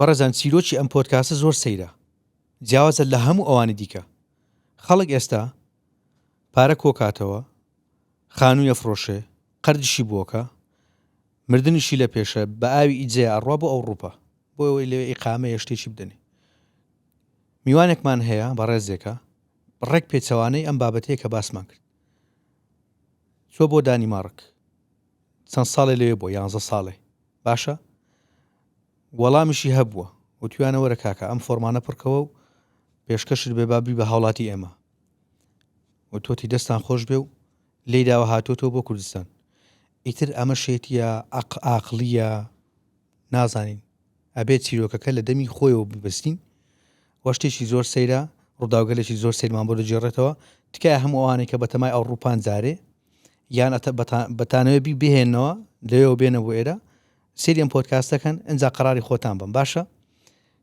بەڕێزان چیرۆکی ئەم پۆدکاستە زۆر سەیرە جیاوازە لە هەموو ئەوانی دیکە خەڵک ئێستا پارە کۆکاتەوە خانوویە فرۆشێ قەرجشی بووکە مردنیشی لە پێشە بە ئاوی ئیجێ ئەڕوا بۆ ئەوروپا بۆ ئەوەی لەوێ ئیقامەیە شتێکی بدەنێ میوانێکمان هەیە بە ڕێزێکە ڕێک پێچەوانەی ئەم بابەتەیە کە باسمان کرد چۆ بۆ دانیمارک چەند ساڵێ لەوێ بۆ 11 ساڵێ باشە وەڵامیشی هەبووە و توانە وەرە کاکە ئەم فۆرمانە پڕکەوە و پێشکەشت بێ بابی بە هاوڵاتی ئێمە و تۆتی دەستان خۆش بێ و لێی داوە هاتۆتەوە بۆ کوردستان ئیتر ئەمە شێتیە عاقلیە نازانین ئەبێت چیرۆکەکە لە دەمی خۆیەوە ببستین وە شتێکی زۆر سەیرە ڕووداوگەلێکی زۆر سەیرمان بۆ دەجێڕێتەوە تکایە هەموو ئەوانەی کە بەتەمای ئەوروپان جارێ یان بەتانەوە بی بهێنەوە لەوێەوە بێنە بۆ ئێرە سێری ئەم پۆدکاستەکەن ئەنجا قەراری خۆتان بم باشە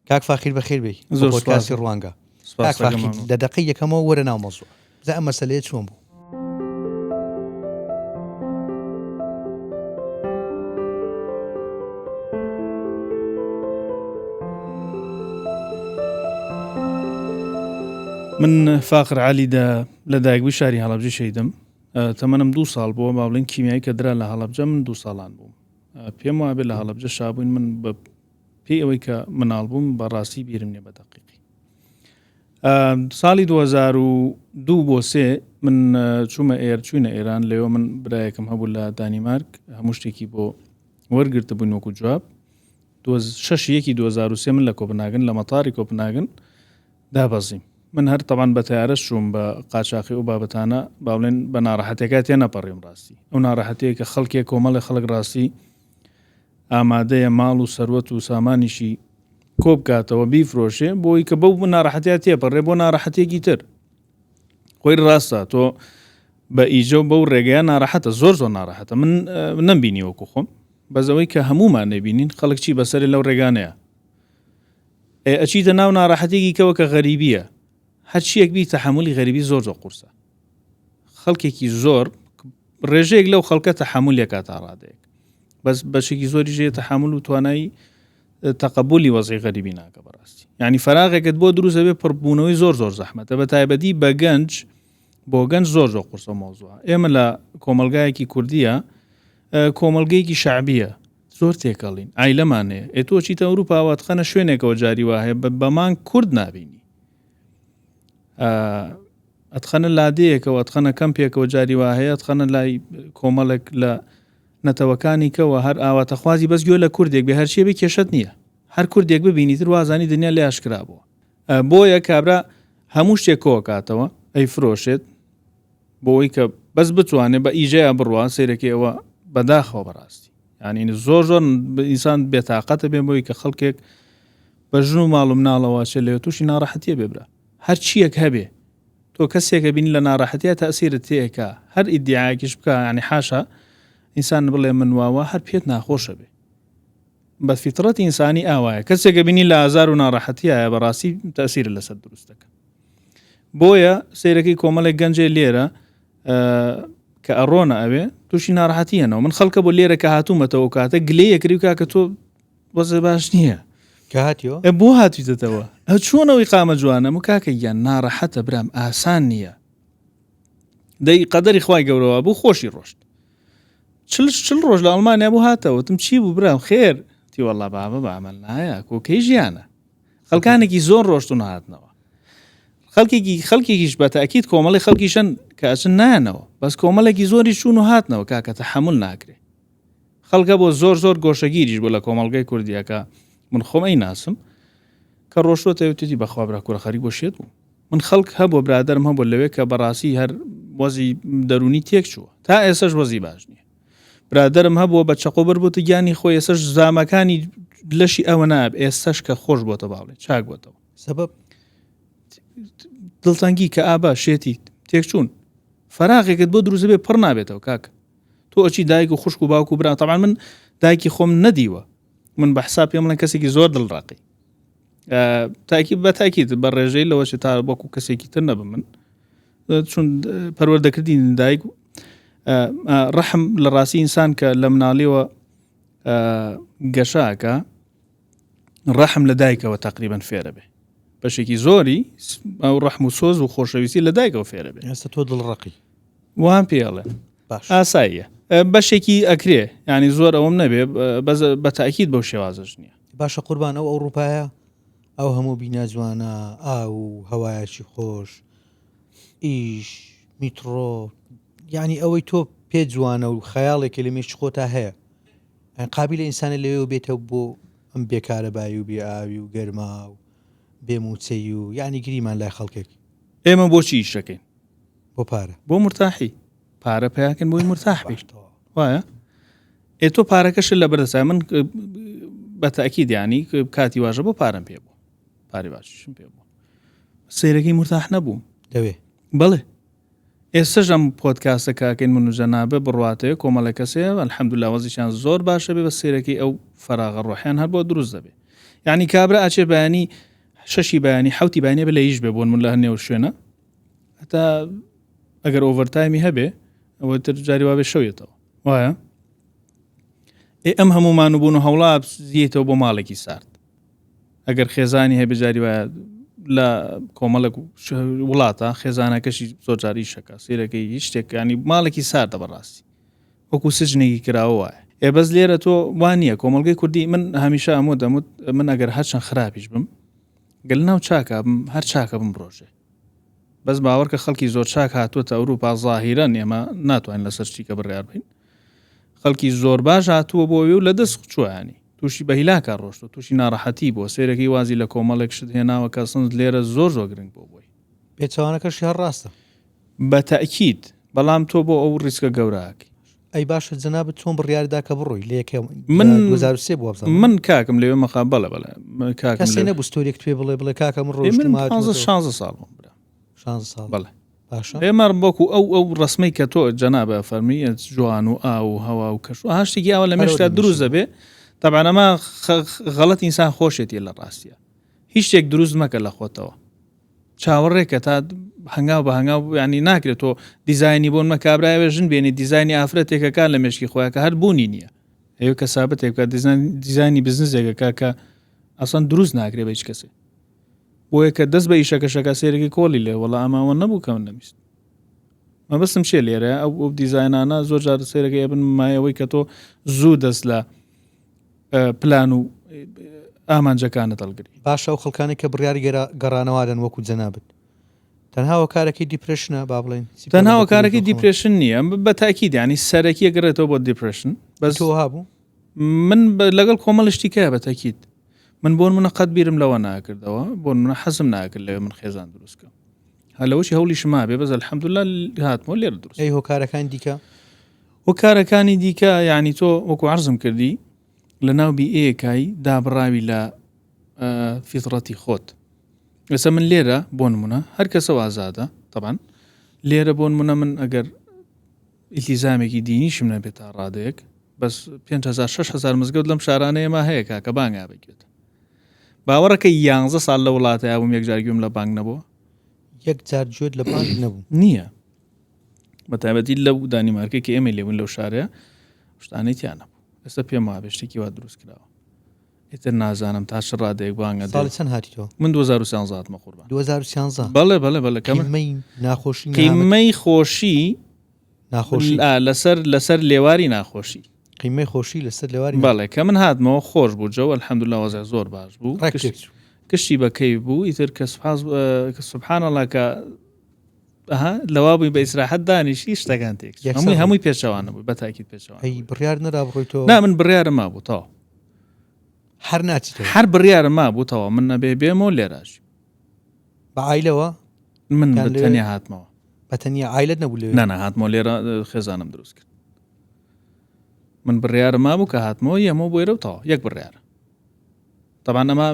کاک فاخیر بەخێر بێ پۆدکاستی ڕوانگە کاک فاخیر لە دەقەی یەکەمەوە وەرە ناو مەوزوع زە ئەم مەسەلەیە چۆن بوو من فاخر علی لە دایکبووی شاری هەڵەبجە شەیدم تەمەنم 2 ساڵ بووە با بڵێن کیمیایی کە درا لە هەڵەبجە من 2 ساڵان بووم پێم وابێت لە هەڵەبجە شابووین من بە پێی ئەوەی کە مناڵ بووم بەڕاستی بیرم نیە بە دەقیقی ساڵی 2002 بۆ 3 من چوونە ئێران لەوێ من برایەکەم هەبوو لە دانیمارک هەموو شتێکی بۆ وەرگرتە بووین وەکو جواب 6/1/2003 من لە کۆپنهاگن لە مەتاری کۆپنهاگن دابەزیم من هەر تەوان بە تیارەش چووم بە قاچاقی و بابەتانە باڵێن بە ناڕەحەتێکات تێ نەپەڕیم ڕاستی ئەو ناڕەحەتەیە کە خەڵکێک کۆمەڵی خەڵک ڕاستی ئامادەیە ماڵ و سەروەت و سامانیشی کۆ بکاتەوە بیفرۆشێ بۆی کە بەو ناڕەحەتیات تێپەڕێ بۆ ناڕەحەتێکی تر خۆی ڕاستە تۆ بە ئیجە و بەو ڕێگەیە ناڕەحەتە زۆر ناڕەحەتە من نەمبینی وەکو خۆم بەزەوەی کە هەمومان نەبینین خەڵک چی بەسەری لەو ڕێگانەیە ئەچیتە ناو ناڕەحەتێکی کەوە کە غەریبیە هەرچیەک بی تەحملی غەریبی زۆر قورسە خەڵکێکی زۆر ڕێژەیەک لەو خەڵکە تەحملێکا تا ڕادەیەک بەس بەشێکی زۆری ژێ تەحمل و توانایی تەقبولی وەزعی غەریبی ناکە بەڕاستی یعنی فراغێکت بۆ دروستە بێ پڕبوونەوەی زۆر زەحمەتە بە تایبەتی بە گەنج بۆ گەنج زۆر قورسە مۆزوع ئێمە لە کۆمەلگایەکی کوردیە کۆمەلگەیەکی شعبیە زۆر تێکەڵین ئایلەمانەیە ئێتۆ چیتە ئەوروپاوات خەنە شوێنێکەوە جاری وایە بەمان کورد نابینی ئەتخەنە لادەیەکەوە ئەتخەنە کەمپێکەوە جاری وایە ئەتخەنە لای کۆمەڵێک لە نەتەوەکانی کەوە هەر ئاواتەخوازی بەس گوێ لە کوردێک بێ هەرچیە بێ کێشت نییە هەر کوردێک ببینی تر وازانی دنیا لێ ئاشکرا بووە بۆیە کابرا هەموو شتێک کۆ کاتەوە ئەی فرۆشێت بۆی کە بەس بتوانێت بە ئیجەیە بڕوا سیرەکەیەوە بەداخەوە بەڕاستی یعنی زۆر ئینسان بێتاقەتە بێ بۆی کە خەڵکێک بە ژن و ماڵ و مناڵەوە چێ لێ تووشی ناڕەحەتیە بێبرا هەر چیەک هەبێ تۆ کەسێکە بینی لە ناڕەحەتیە تەسیرت تێکە هەر ئیدعایەکیش بکە ینی حاشا ئینسان بڵێ من واوە هەر پێت ناخۆشە بێ بە فیترەتی ئینسانی ئاوایە کەسێکە بینی لە ئازار و ناڕەحەتیایە بەڕاستی تەسیر لەسەر دروستەکە بۆیە سیرەکەی کۆمەڵێک گەنجێ لێرە کە ئەڕۆنە ئەوێ تووشی ناڕەحەتیەنەوە من خەڵکە بۆ لێرە کە هاتوومەتەوە کاتە گلەیەکری و کاکە تۆ وەزە باش نییە بۆ هاتویتەوە چۆنەوەی قامە جوانە و کاکە یان ناڕەحەتە برام ئاسان نییە دەی قەدەری خوای گەورەوە بوو خۆشی ڕۆشت چل ڕۆژ لە ئەڵمانیا بوو هاتەوە تم چی بوو برام خێر تیوەڵا بابە بە ئەمەل نایە کۆکەی ژیانە خەڵکانێکی زۆر ڕۆشتون هاتنەوە خەڵکێکیش بە تاکید کۆمەڵی خەڵکیشن کە ئەچن نایەنەوە بەس کۆمەڵێکی زۆری چوون و هاتنەوە کاکە تەحمل ناکرێ خەڵکە بۆ زۆر گۆشەگیریش بۆ لە کۆمەڵگەی کوردیەکە من خۆم ئەی ناسم کە ڕۆشتۆتە وتی بەخوا برا کوڕەخەری بۆ شێت بوو من خەڵک هەبوو برادەرم هەبوو لەوێ کە بەڕاستی هەر وەزی دەرونی تێک چووە تا ئێسەش وەزی باش نییە برادەرم هەبووە بە چەقۆبەر بۆتە گیانی خۆی ئێسەش زامەکانی لەشی ئەوە ناب ئێستش کە خۆش بۆتە باڵێ چاک بۆتەوە سەبەب دڵتەنگی کە ئابا شێتی تێکچوون فراغێکت بۆ دروست بێ پڕ نابێتەوە کاکە تۆ ئەچی دایک و خوشک و باوک و برا طبعا من دایکی خۆم نەدیوە من بە حساب پێم بڵێن کەسێکی زۆر دڵڕاقی بە تاکید بە ڕێژەی لەوەش تا وەکو کەسێکی تر نەبم من چون پەروەردەکردی دایک ڕەحم لە ڕاستی ئینسان کە لە مناڵیەوە گەشاکە ڕەحم لە دایکەوە تقریبان فێرە بێ بەشێکی زۆری ئەو ڕەحم و سۆز و خۆشەویستی لە دایکەوە فێرە بێ ئێستا تۆ دڵڕقی وان پێڵێ باش ئاساییە بەشێکی ئەکرێ ینی زۆر ئەوم نەبێ بە تاکید بەو شێوازش نییە باشە قوربان ئەو ئەوروپایە ئەو هەموو بیناجوانە ئاو هەوایەکی خۆش ئیش میترۆ یعنی ئەوەی تۆ پێ جوانە و خەیاڵێکی لە مێشت خۆتا هەیە قابل ئینسانە لەوێ بێتەوە بۆ ئەم بێکارەبایی و بێ ئاوی و گەرما و بێموچەی و یعنی گریمان لای خەڵکێک ئێمە بۆچی ئیشەکەین بۆ پارە بۆ مرتاحی پارە پیاکەن بۆی مرتاح بێت وایە تۆ پارەکەش لە بەردەسای من بە تاکید ینی کاتی واژە بۆ پارەم پێ بوو پاری باششم پێ بوو سیرەکەی مرتاح نەبووم دەوێ بڵێ ئێستاش ئەم پۆدکاستە کاکەین من و جەنابە بڕواتەیە کۆمەڵە کەسەیە الحەمدوللا وەزیشیان زۆر باشە بێ بە سیرەکەی ئەو فەراغە ڕۆحیان هەر بۆ دروست دەبێ یعنی کابرا ئاچێ بەیانی شەشی بەیانی حوتی بەیانێ بە لە هیچ بێ بۆن من لە هەرنێو شوێنە هەتا ئەگەر ئۆڤەرتایمی هەبێ ئەوە تر جاری وا بێ شەوێتەوە وایە ئەم هەمومان و بوون و هەوڵا زیێتەوە بۆ ماڵێکی سارد ئەگەر خێزانی هەیە بەجاری وایە لە کۆمەڵک وڵاتە خێزانەکەشی زۆر جاری شەکە سیرەکەی هیچ شتێکانی ماڵێکی ساردە بەڕاستی وەکو سجنێکی کراوە وایە بەس لێرە تۆ وانە کۆمەلگەی کوردی من هەمیشە ئەمە دەموت من ئەگەر هەرچەند خراپیش بم گەل ناو چاکە هەر چاکە بم ڕۆژێ بەس باوەڕکە خەڵکی زۆر چاک هاتووەتە ئەوروپا زاهیرەن ئێمە ناتوانین لەسەر چیکە بڕیار بین خەڵکی زۆر باش هاتووە بۆوێ و لە دەست چوانی تووشی بەهیلاکە ڕۆشتە تووشی ناڕەحەتی بۆ سێرەکەی وازی لە کۆمەڵێک شت هێناوە کە سند لێرە زۆر گرنگ بۆ بۆی پێچوانەکەشی هەر ڕاستە بە تاکید بەڵام تۆ بۆ ئەو ڕیسکە گەوراکی ئەی باشە جەنابەت چۆن بڕیاردا کە بڕۆی لە یەکەم من 2023 بووە من کاکم لێوێ مەخابەڵە بڵێ کەسی نەبوو ستۆریەک توێ بڵێ کاکەم ڕۆژ 16 ساڵ برا 16 ساڵ بڵێ باشە ئێمە بۆکو ئەو ڕسمەی کە تۆ جەنابە فەرمی جوان و ئاو و هەوا و کەش و هاشتێکی ئەوە لە مێشتا دروست دەبێ طبعا ئەمە غەڵەت ئینسان خۆشێتی لە ڕاستیە هیچ شتێک دروست مەکە لە خۆتەوە چاوەڕێکە تا هەنگاو بە هەنگاو ینی ناکرێت تۆ دیزایانی بۆن مەکابراوێ ژن بێنی دیزایانی ئافرەتێکەکان لە مێشکی خۆیان کە هەر بوونی نییە ئەوە کە سابەتێک کە دیزایانی بزنسێکەکە کە ئەسان دروست ناکرێت بە هیچ کەسێ بۆیە کە دەست بە ئیشەکەشەکە سێرەی کۆڵی لێ وەڵا ئەماوە نەبوو کەم نەویست مەبەستم شێ لێرە ئەو دیزایانانە زۆر جار سێرەکەی بن مایەوەی کە تۆ زوو دەست لە پلان و ئامانجەکانت هەڵگری باشە و خەڵکانی کە بڕیاری گەڕانەوادن وەکو جەنابەت تەنها وەکارەکەی دیپرشنە با بڵێن تەنها وەکارەکەی دیپرشن نییە بە تاکید ینی سەرەکی گەڕێتەوە بۆ دیپرشن بەس تۆ هابوو من لەگەڵ کۆمەڵشتیکەیە بە تاکید من بۆن منە قەت بیرم لەوە ناکردەوە بۆن منە حەزم ناکرد لەوێ من خێزان دروستکەم هەلەوەشی هەولیش ما بێ بەس الحەمدوللا هاتمەوە لێرە دروست ئەی هۆکارەکان دیکە هۆکارەکانی دیکە یعنی تۆ وەکو عەرزم کردی لە ناو بیئەیەکایی دابڕاوی لە فیتڕەتی خۆت ئێستا من لێرە بۆ نمونە هەر کەسە ئازادە طبعا لێرە بۆ نمونە من ئەگەر ئیلتیزامێکی دینیشم نەبێت تا ڕادەیەک بەس 5,000-6,000 مزگەوت لەم شارانەیەمە هەیە کاکە بانگا بگوێت باوەڕەکە 11 ساڵ لە وڵاتە یاوم یەک جارگوێم لە بانگ نەبووە یەک جار گوێت لە بانگ نەبوو نییە بەتایبەتی لەو دانیمارکێکی ئێمە لێبوون لەو شارەیە شتانەی تیان نەبوو ئێستا پێم وابێ شتێکی وا دروست کراوە ئێتر نازانم تا چ ڕادەیەک بانگە ساڵی چەند هاتیتەوە من 2013 مە قوربان 2013 بەڵێ قیمەی ناخۆشی قیمەی خۆشی ناخۆشی لەسەر لێواری ناخۆشی قیمەی خۆشی لەسەر لێواری بەڵێ کە من هاتمەوە خۆش بوو جەوە الحەمدوللا وەزع زۆر باش بوو کشتی بەکەی بوو ئیتر کە سوبحانەڵڵا کە لەوا بووی بە ئیسراحەت دانیشی شتەکان تێک هەمووی پێچەوانە بووی بە تاکید پێچەوان ئەی بڕیار نەدا بڕۆیتەوە نا من بڕیارە ما بوو تاوە هەر ناچیتەوە هەر بڕیارە ما بووتەوە من نەبێ بێمەوە لێراژ بە عایلەوە من بەتەنیا هاتمەوە بەتەنیا عایلت نەبوو لێ نانا هاتمەوە لێرە خێزانم دروست کرد من بڕیارە ما بوو کە هاتمەوە یەمەوە بۆیرە و تاوە یەک بڕیارە طبعا ئەمە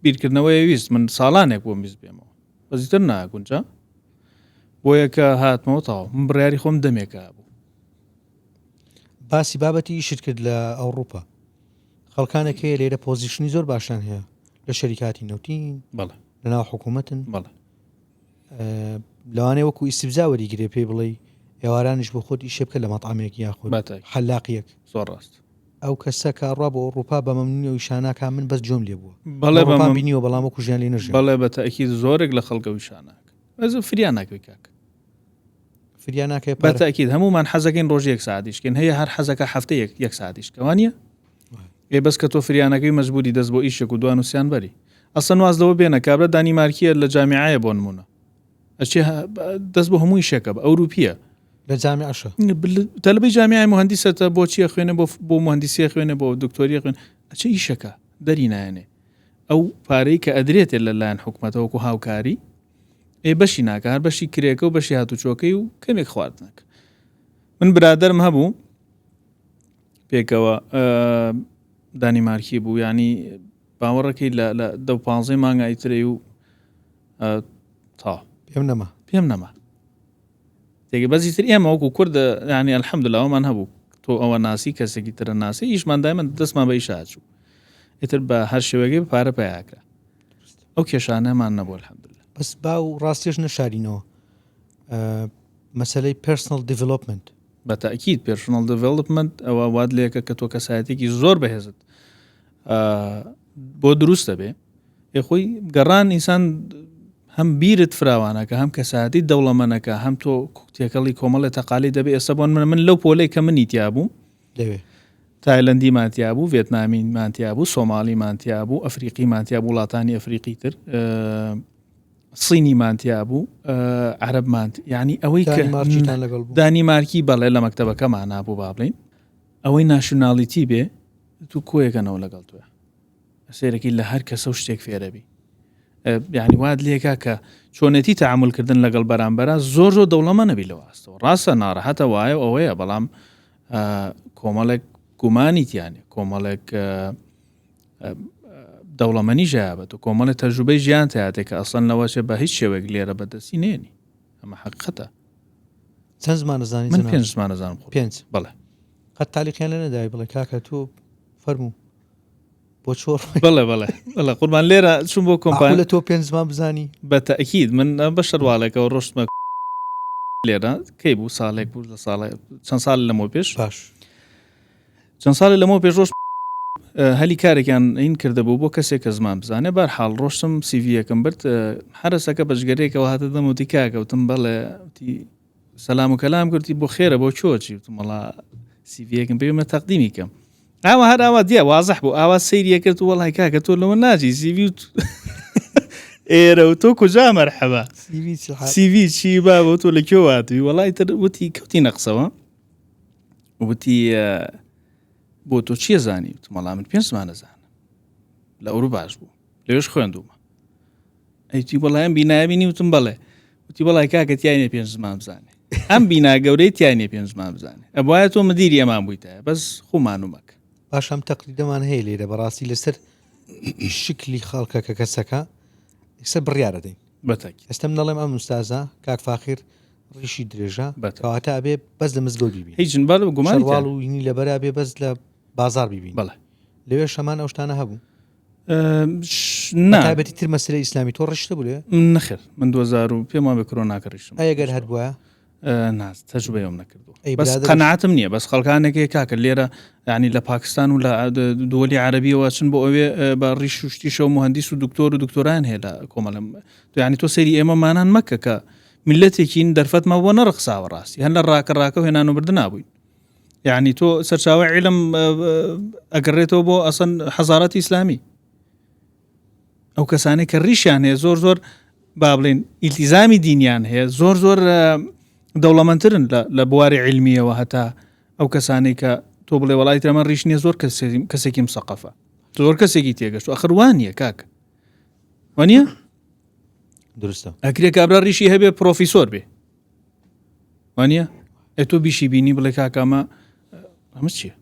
بیرکردنەوەی ویست من ساڵانێک بۆم ویست بێمەوە بەزیتر ناگونجا بۆیە کە هاتمەوە تاوە من بڕیاری خۆم دەمێکە بوو باسی بابەتی ئیشت کرد لە ئەوروپا خەڵکانێک هەیە لێرە پۆزیشنی زۆر باشیان هەیە لە شەریکاتی نەوتین بەڵێ لەناو حکوومەتن بەڵێ لەوانەیە وەکو ئیسیبزا وەریگرێ پێی بڵێ ئێوارانش بۆ خۆت ئیشێ بکە لە مەطعامێکی یاخۆ حەلاقیەک زۆر ڕاست ئەو کەسەکە ڕوا بۆ ئەوروپا بە مەمنونی و شاناکە من بەس جۆم لێ بووە بەڵێ ئەوروپا بینیوە بەڵام وەکو ژیان لێ نەژیان بەڵێ بە تەکید زۆرێک لە خەڵکە ویشاناک ئەز فریان ناکەی کاک فریان ناکەی بە تەکید هەمومان حەزەکەین ڕۆژ یەک ساعتیشکن هەیە هەر حەزەکە هەفتە یەک ساعتیشکەوانە ێ بەس کە تۆ فریانەکەی مەجبوری دەست بۆ ئیشێک و دوان وسیان بەری ئەسەن وازدەوە بێنە کابرا دانیمارکیە لە جامیعایە بۆ نمونە ئەچێ دەست بۆ هەمووی شێکە بە ئەوروپیە لە جامیعەشە تەلبەی جامیعای مهندسەتە بۆچیە خوێنە بۆ مهندسیە خوێنە بۆ دکتۆریە خوێن ئەچە ئیشەکە دەری نایەنێ ئەو پارەی کە ئەدرێتێ لەلایەن حکومەتەوەکو هاوکاری ئێ بەشی ناکە هەر بەشی کرێکە و بەشی هاتوچۆکەی و کەمێک خواردنەکە من برادرم هەبوو پێکەوە دانیمارکی بوو ینی باوەڕەکەی لە 15 مانگای ترێ و تا پێم نەما تێگە بەزی تر ئێمە وەکو کوردە ینی ئەلحەمدولیلا ئەومان هەبوو تۆ ئەوە ناسی کەسێکی ترە ناسی ئیشمان دایمەن دەستمان بە ئیش هاچوو ئیتر بە هەر شێوەگەی پارە پیاکرا ئەو کێشانەمان نەبوو ئەلحەمدولیلا بەس با و ڕاستیش نەشارینەوە مەسەلەی پرسنەل دیڤلۆپمنت بە تەکید پرسنەل دیڤلۆپمنت ئەوە واد لێکە کە تۆ کەسایەتێکی زۆر بەهێزت بۆ دروستە بێ خۆی گەڕان ئینسان هەم بیرت فراوانەکە هەم کەسایەتی دەوڵەمەنەکە هەم تۆ تێکەڵی کۆمەڵی تەقالی دەبێ ئێستا بۆن من لەو پۆلەی کە منی تیابوو تایلەندی مانتیابوو ڤێتنامی مانتیابوو سۆمالی مانتیابوو ئەفریقی مانتیابوو وڵاتانی ئەفریقی تر سینی مانتیابوو عەرەب مانت یعنی ئەوەی کە دانیمارکی بەڵێ لە مەکتەبەکەمان نابوو با بڵین ئەوەی ناشناڵیتی بێ تو کۆیەکەنەوە لەگەڵ توە سێرەکی لە هەر کەسە و شتێک فێرەبی یعنی واد لێکا کە چۆنێتی تعاملکردن لەگەڵ بەرامبەرە زۆر دەوڵەمە نەبی لەوەستەوە ڕاستە ناڕەحەتە وایە ئەوەیە بەڵام کۆمەڵێک گومانی تیانێ کۆمەڵێک دەوڵەمەنی ژیابەت و کۆمەڵی تەجروبەی ژیان تاتێک کە ئەسڵەن لەوەشێ بە هیچ شێوەیەک لێرە بەدەستی نێنی ئەمە حەقیقەتە چەند زمان نەزانی من 5 زمان نەزانم بەڵێ قەت تالیقیان لە نەدای بڵێ کاکە تۆ فەرموو بۆ چۆڕ بەڵێ قوربان لێرە چوون بۆ کۆمپانیا لە تۆ 5 زمان بزانی بە تەکید من بە شەرواڵێکەوە ڕۆشتمە لێرە کەی بوو ساڵێک بوو لە ساڵی چەند ساڵ لەمەوە پێش باش چەند ساڵی لەمەوە پێش ڕۆژ هەلی کارێکیان این کردەبوو بۆ کەسێک کە زمان بزانێ بەرحاڵ ڕۆشتم سیڤیەکەم برد هەرسەکە بەشگەرێکەوە هاتە دەموتی کاکەوتم بەڵێ سەلام و کەلام کردی بۆ خێرە بۆ چۆچی وتم وەڵا سیڤیەکەم پێویمە تەقدیمی کەم ئاوا هەر ئاوا دیە وازەح بوو ئاوا سەیریە کرد و وەڵای کاکە تۆ لەوە ناجی سیڤی و ئێرە و تۆ کوجا مەرحەبا سیڤی چی با بۆ تۆ لە کێ هاتووی وەڵای تر وتی کەوتی نەقسەوە وتی بۆ تۆ چیە زانی وتم وەڵا من 5 زمان نەزانم لە ئەوروپا باش بوو لەوێش خوێندومە ئەیتی وەڵای ئەم بینایبینی وتم بەڵێ وتی وەڵای کاکە تیانێ 5 زمان بزانێ ئەم بینا گەورەی تیانێ 5 زمان بزانێ ئەبوایە تۆ مدیری ئەمان بوویتە بەس خۆمانومەکە باش ئەم تەقلیدەمان هەیە لێرە بەڕاستی لەسەر شکلی خەڵکە کە کەسەکە ئێستا بڕیارە دەین بەتەکی ئەستەم نەڵێم ئەم ئوستازە کاک فاخیر ڕیشی درێژە کەواتە ئەبێ بەس لە مزگەوت بیبین هیچن بەڵ گومان واڵ و هینی لەبەرا بێ بەس لە بازار بیبین بەڵێ لەوێ شەمان ئەو شتانە هەبوو نابەتی تر مەسلە ئیسلامی تۆ ڕشتە بوو لێ نەخێر من 2000 پێمان بە کۆرۆنا ڕیشم ئەگەر هەر بووە ناز تەجروبەیەم نەکردو بەس قەناعەتم نییە بەس خەڵکانێکی کاکە لێرە ینی لە پاکستان و لە دووەلی عەرەبیەوە چن بۆ ئەوێ بە ڕیش و شتیشە و مهندس و دکتۆر و دکتۆران هەیە لە کۆمەڵم ینی تۆ سەیری ئێمەمانان مەکە کە میلەتێکین دەرفەتمە بۆ نەڕقساوە ڕاستی هەن لە ڕاکە و هێنان و بردن نابووین یعنی تۆ سەرچاوە عیلم ئەگەڕێتەوە بۆ ئەسەن حەزارەتی ئیسلامی ئەو کەسانێک کە ڕیشیان هەیە زۆر با بڵێن ئیلتیزامی دینیان هەیە زۆر دەوڵەمەندترن لە بواری علمیەوە هەتا ئەو کەسانەی کە تۆ بڵێ وڵای تەمە ڕیش نییە زۆر کەسێکی مسەقەفە زۆر کەسێکی تێگەشت و ئەخروانیە کاکە وانە درستە ئەکرێ کابرا ڕیشی هەبێ پرۆفیسۆر بێ وانە تۆ بیشی بینی بڵێ کاکەمە ئەمە چییە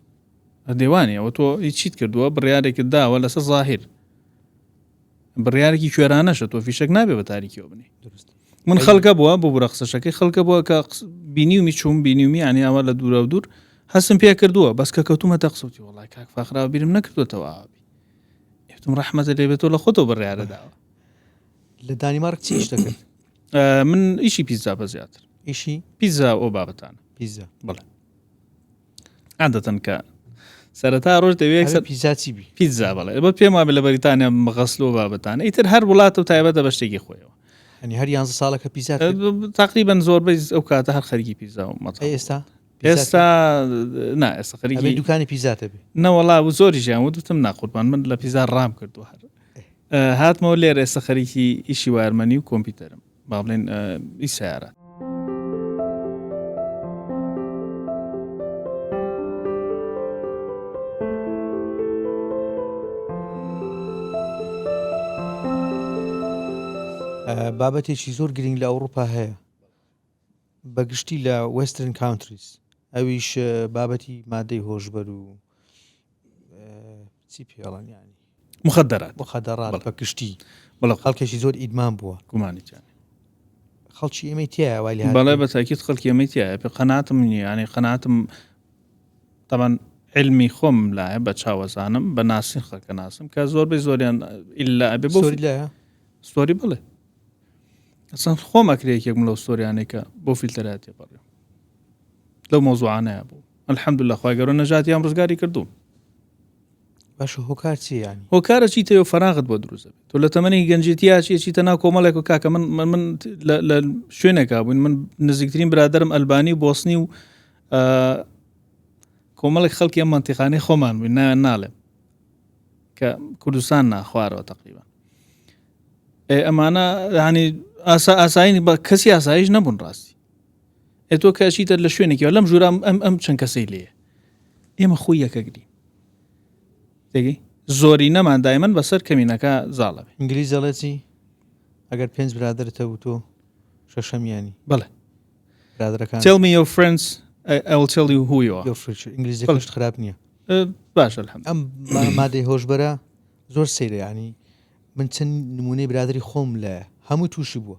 دێوانێ ئەوە تۆ چیت کردووە بڕیارێکت داوە لەسەر زاهر بڕیارێکی کوێرانەشە تۆ فیشک نابێ بە تاریکیەوە بنی من خەڵکە بووە بۆ بڕە قسەشەکەی خەڵکە بووە کە بینیومی چوم بینیومی عنی ئەوە لە دوورە و دوور هەستم پێ کردووە بەس کە کەوتومە تەقسوتی وڵای کاک فاخراوە بیرم نەکردوێتەوە ئاوی یتم ڕەحمەتە لێبێتەوە لە خۆتەوە بڕیارە داوە لە دانیمارک چی ئیش دەکرد من ئیشی پیزا بە زیاتر ئیشی پیزا ئەو بابەتانە پیزا بڵێ عادەتەن کە سەرەتا ڕۆژ دەوێت پیزاچی بی پیتزا بڵێ بە پێم وابێ لە بەریتانیا مەغەسلۆ بابەتانە ئیتر هەر وڵاتە و تایبەتە بە شتێکی خۆیەوە هەنی هەر 11 ساڵەکە پیزا تقریبا زۆربەی ئەو کاتە هەر خەریکی پیزا و مەتەڵ ئێستا نا ئێستا خەریکی دوکانی پیزاتە بێ نەوەڵا و زۆری ژیان وتم ناقوربان من لە پیزا ڕام کردو هەر هاتمەوە لێرە ئێستا خەریکی ئیشی وارمەنی و کۆمپیوتەرم با بڵێن ئی سیارات بابەتێکی زۆر گرنگ لە ئەوروپا هەیە بەگشتی لە وێسترن کاونتریز ئەویش بابەتی مادەی هۆشبەر و چی پێڵەن ینی مخدرات بەگشتی بەڵێ خەڵکێکی زۆر ئیدمان بووە گومانیتیان خەڵکی ئێمەی تایە وای بەڵێ بە تاکید خەڵکی ئەمەی تایە پێ قەناتم نییە ینی قەناتم طبعا علمی خۆم لایە بە چاوەزانم بە ناسین خەڵکە ناسم کە زۆربەی زۆریان ئیلا ئەبێ بۆ لایە ستۆری بڵێ ئەسان خۆم ئەکرێکێکم لەو ستۆریانێکە بۆ فیلتەراتێ بڕێ لەو مۆزوعانەیە بوو الحەمدولله خوای گەورە نەجاتیان ڕزگاری کردووم باشە هۆکار چی ینی هۆکارە چیتەوە فەراغت بۆ دروست بێت تۆ لە تەمەنی گەنجێتیا چیتە ناو کۆمەڵێک و کاکە من لە شوێنێکا بووین من نزیکترین برادرم ئەلبانی بۆسنی و کۆمەڵێک خەڵکی ئەم مەنتیقانەی خۆمان بووین ناڵێم کە کوردستان ناخوارەوە تقریبا ئەمانە ینی ئاسایی بە کەسی ئاساییش نەبوون ڕاستی تۆ کەچیتە لە شوێنێکیەوە لەم ژوورە ئەم چەند کەسەی لێە ئێمە خۆی یەکەگری دەگەی زۆری نەمان دایمەن بەسەر کەمینەکە زاڵە بێ ئینگلیز دەڵێتی ئەگەر 5 برادرتە و تۆ شەشەمیانی بەڵێ برادرەکان tell me your friends I will tell you who you are ئینگلیزیەکەشت خراپ نییە باشە الحەمد ئەم مادەی هۆشبەرە زۆر سەیرە ینی من چەند نمونەی برادری خۆم لە هەموو تووشی بووە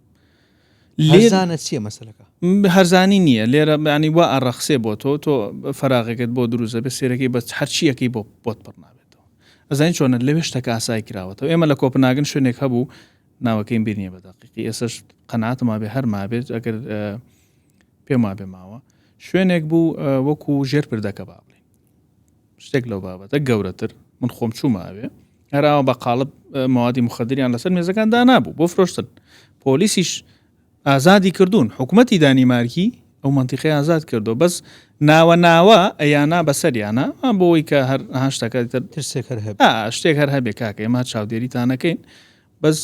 هەرزانە چییە مەسەلەکە هەرزانی نییە لێرە ینی وا ئەڕەخسێ بۆ تۆ فەراغێکت بۆ دروزە بە سێرەکەی بە هەرچیەکەی بۆت پڕ نابێتەوە ئەزانین چۆنە لەوێ شتەکە ئاسایی کراوەتەوە ئێمە لە کۆپناگن شوێنێک هەبوو ناوەکەیم بینیە بە دەقیقی ئێسش قەناتما بێ هەر مابێت ئەگەر پێم وابێ ماوە شوێنێک بوو وەکو ژێر پردەکە با بڵێ شتێک لەو بابەتە گەورەتر من خۆم چووماوێ هەراوە بە قاڵب موادی مخدریان لەسەر مێزەکان دانابوو بۆ فرۆشتن پۆلیسیش ئازادی کردوون حکوومەتی دانیمارکی ئەو منتیقی ئازاد کردو بەس ناوە ئەیانە بەسەریانە بۆی کە هەر شتەکە شتێک هەر هەبێ کاکە ئێمە چاودێریتانەکەین بەس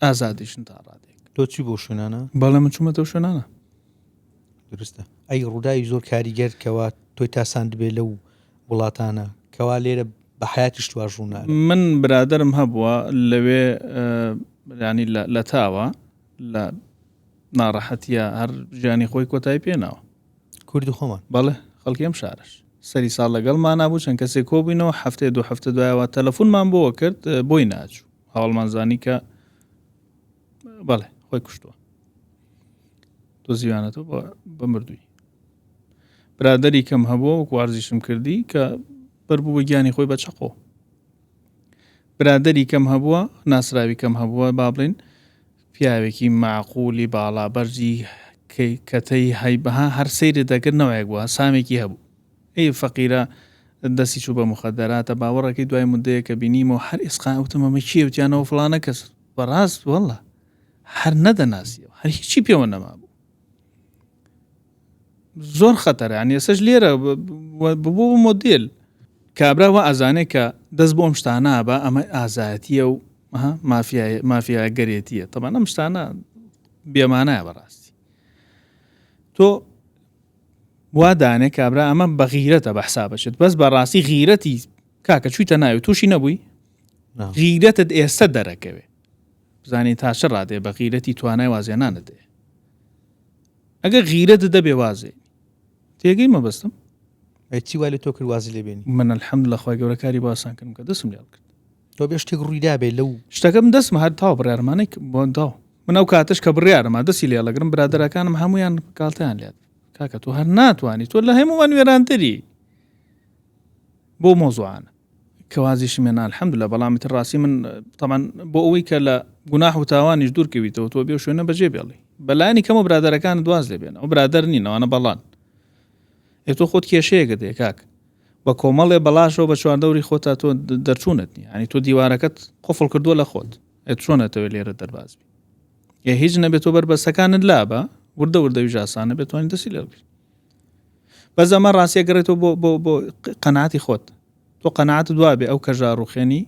ئازادیشن تا ڕادێک تۆ چی بۆ شوێنانە بەڵێ من چوومەتەوە شوێنانە درستە ئەی ڕووداوی زۆر کاریگەر کەوا تۆی تاسان دەبێت لەو وڵاتانە کەوا لێرە بە حیاتیش توواژوونە من برادرم هەبووە لەوێ ینی لە تاوە لە ناڕەحەتیە هەر ژیانی خۆی کۆتایی پێناوە کوردی خۆمان بەڵێ خەڵکی ئەم شارش سەری ساڵ لەگەڵمان نبوو چەند کەسێک کۆبووینەوە هەفتەیە 2 هەفتە دوایەوە تەلەفۆنمان بۆوە کرد بۆی ناچوو هەوڵمانزانی کە بەڵێ خۆی کوشتووە تۆ زیوانەتەوە بە مردووی برادری کەم هەبووە وەکو وارزیشم کردی کە بەربوو بە گیانی خۆی بە چەقۆ برادری کەم هەبووە ناسراوی کەم هەبووە با بڵێن پیاوێکی معقولی باڵا بەرجی کەتەی هەیبەها هەر سەیرە دەکردنەوەیەک بووە سامێکی هەبوو ئەی فەقیرە دەستی چوو بە مخدراتە باوەڕەکەی دوای مدەیە کە بینیمەوە هەر ئێسقا وتمەمە چیە وتیانەوە فڵانە کەس بەڕاست وەڵڵا هەر نەدەناسیەوە هەر هیچی پێوە نەما بوو زۆر خەتەرە ینی ئێسەش لێرە ببوو مۆدێل کابراوە ئازانێک کە دەست بۆ ئەم شتانە بە ئەمە ئازایەتیە و مافیای گەرێتیە تەمان ئەم شتانە بێمانایە بەڕاستی تۆ وا دانێ کابرا ئەمە بە غیرەتە بە حسابەشت بەس بەڕاستی غیرەتی کاکە چوویتە ناوی تووشی نەبووی غیرەتت ئێستا دەرەکەوێ بزانین تا چ ڕادێ بە غیرەتی توانای وازێنانت دێ ئەگەر غیرەت دەبێ وازێ تێگەی مەبەستم چی وای لە تۆ کرد وازی لێبێنی من الحەمدولله خوای گەورە کاری باسان کردم کە دەسم لێڵ کرد تۆ بێ شتێک ڕوویدا بێ لەو شتەکەم دەستمە هەر تاو بڕیارمانێک بۆ داو من ئەو کاتش کە بڕیارەمە دەستی لێڵەگرم برادەرەکانم هەمویان کاڵتیان لێت کاکە تۆ هەر ناتوانانی تۆ لە هەمووان وێرانتری بۆ مۆزوعانە کەوازیشم هێنا الحەمدولله بەڵامیتر ڕاستی من تەمان بۆ ئەوەی کە لە گوناح و تاوانیش دوورکەویتەوە تۆ بێ شوێنە بەجێ بێڵی بەلایانی کەمە برادەرەکان دواز لێ بێن ئەو برادەر نینەوەنە بەڵان تۆ خۆت کێشەیەکە دێ کاک بە کۆمەڵێ بەلاشەوە بە چواردەوری خۆتا تۆ دەرچوونت نیە ینی تۆ دیوارەکەت قفڵ کردووە لە خۆت چۆنەتەوە لێرە دەربازبی یا هیچ نەبێت تۆ بربەسەکانت لابە وردە وردەوی ژاسانە بێتوانین دەسی لەگرێت بەس ئەمە ڕاستیە گەڕێتەوە بۆ قەناعەتی خۆت تۆ قەناعەت دوابێ ئەو کەژا ڕوخێنی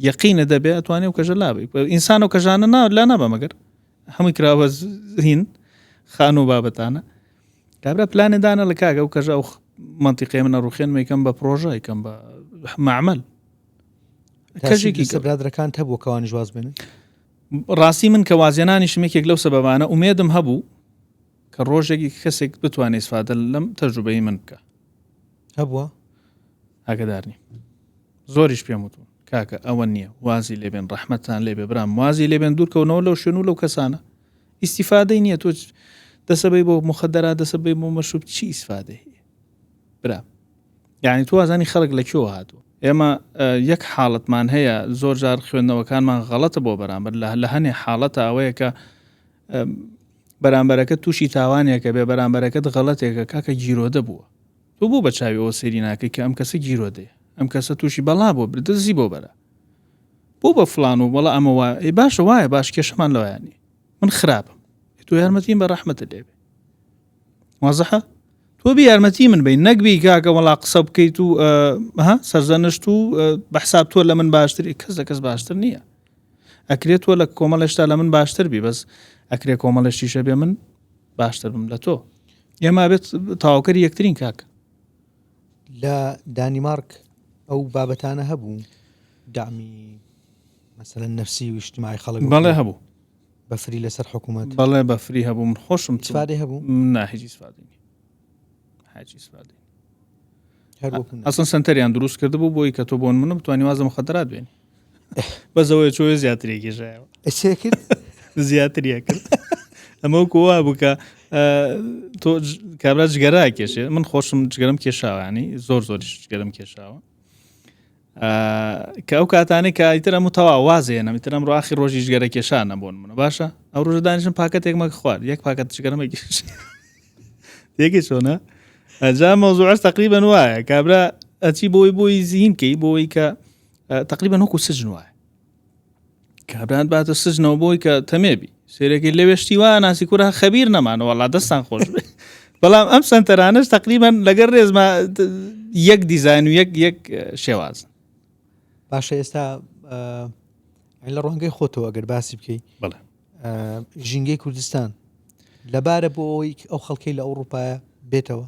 یەقینە دەبێ ئەتوانێ و کەژە لابێ ئینسان و کەژانە لا نابە مەگەر هەمووی کراوە زین خان و بابەتانە کابرا پلانێدانە لە کاگە و کەژە و منطقی منە ڕوخێنمە یکەم بە پرۆژە یکەم بە معمەل کەژێکی سەبرادەکان هەبوو کەوانی جواز بێنن ڕاستی من کە وازیێنانی شمێکێک لەو سەبەبانە ئومێدم هەبوو کە ڕۆژێکی کەسێک بتوانێت ئیسفادە لەم تەجروبەی من بکە هەبووە ئاگدارنی زۆریش پێم وتون کاکە ئەوە نییە وازی لێبێن ڕەحمەتان لێبێ برام وازی لێبێن دوورکەونەوە لەو شوێن و لەو کەسانە ئیسیفادەی نییە تۆ دەسەبەی بۆ مخدرات دەسەبەی بۆ مەشروب چی ئیسفادە هەیە برام یعنی تو ئازانی خەڵک لەکوێوە هاتووە ئێمە یەک حاڵەتمان هەیە زۆر جار خوێندنەوەکانمان غەڵەتە بۆ بەرامبەر لە هەنێ حاڵەتە ئەوەیە کە بەرامبەرەکە تووشی تاوانێکە بێ بەرامبەرەکەت غەڵەتێکە کاکە گیرۆدە بووە تو بۆ بە چاویەوە سێری ناکەی کە ئەم کەسە گیرۆدەیە ئەم کەسە تووشی بەڵا بۆ دەزی بۆ بەرە بۆ بە فلان و بەڵا ئەمە وایە باشە وایە باش کێشەمان لەوایانی من خراپم تو یارمەتیم بە ڕەحمەتە لێبێ وازەحە تۆ بی یارمەتی من بین نەکبی کاکە وەڵا قسە بکەیت و سەرزەنشت و بەحساب تۆ لە من باشتری کەس لە کەس باشتر نییە ئەکرێت تۆ لە کۆمەڵێشتا لە من باشتر بی بەس ئەکرێ کۆمەڵێشتیشە بێ من باشتر بم لە تۆ ئێمە بێت تاواکەری یەکترین کاکە لە دانیمارک ئەو بابەتانە هەبوو دامی مثلا نفسی و اجتماعی خەڵک بەڵێ هەبوو بەفری لەسەر حکوومەت بەڵێ بەفری هەبوو من خۆشم سفادی هەبوو ناهیجی سفادی حاجی سفادی هەر ئەسڵ سنتەریان دروست کرده بوو بۆی کە تۆ بۆن منم توانی وازە مخدرات بێنی بەزەوەی چۆی زیاترێکیژایەوە ئەچێ کرد زیاتریە کرد ئەمە کۆوا بوو کە تۆ کابرا جگەرا کێشێ من خۆشم جگەرم کێشاوانی زۆر زۆریش جگەرم کێشاوە کە ئەو کاتانێک کە ئیتر ئەموو تەوا وازێنە ئیتر ئەم ڕاخی ڕۆژی ژگەرە کێشانە بۆن منە باشە ئەو ڕۆژە دانیشم پاکەتێکمە خوارد یەک پاکەت جگەرمە کێش یەکی چۆنە ئەجا مەوزوعش تقریبا وایە کابرا ئەچی بۆی زیینکەی بۆی کە تقریبا وەکو سجن وایە کابران باتە سجنەوە بۆی کە تەمێبی سێرەکەی لەوێشتی وایە ناسی کوورە خەبیر نەمانەوە وەڵا دەستان خۆش بێ بەڵام ئەم سنتەرانش تقریبا لەگەر ڕێزمە یەک دیزاین و یەک شێوازن باشە ئێستا لە ڕوانگەی خۆتەوە ئەگەر باسی بکەی بەڵێ ژینگەی کوردستان لەبارە بۆ ئەوی ئەو خەڵکەی لە ئەوروپایە بێتەوە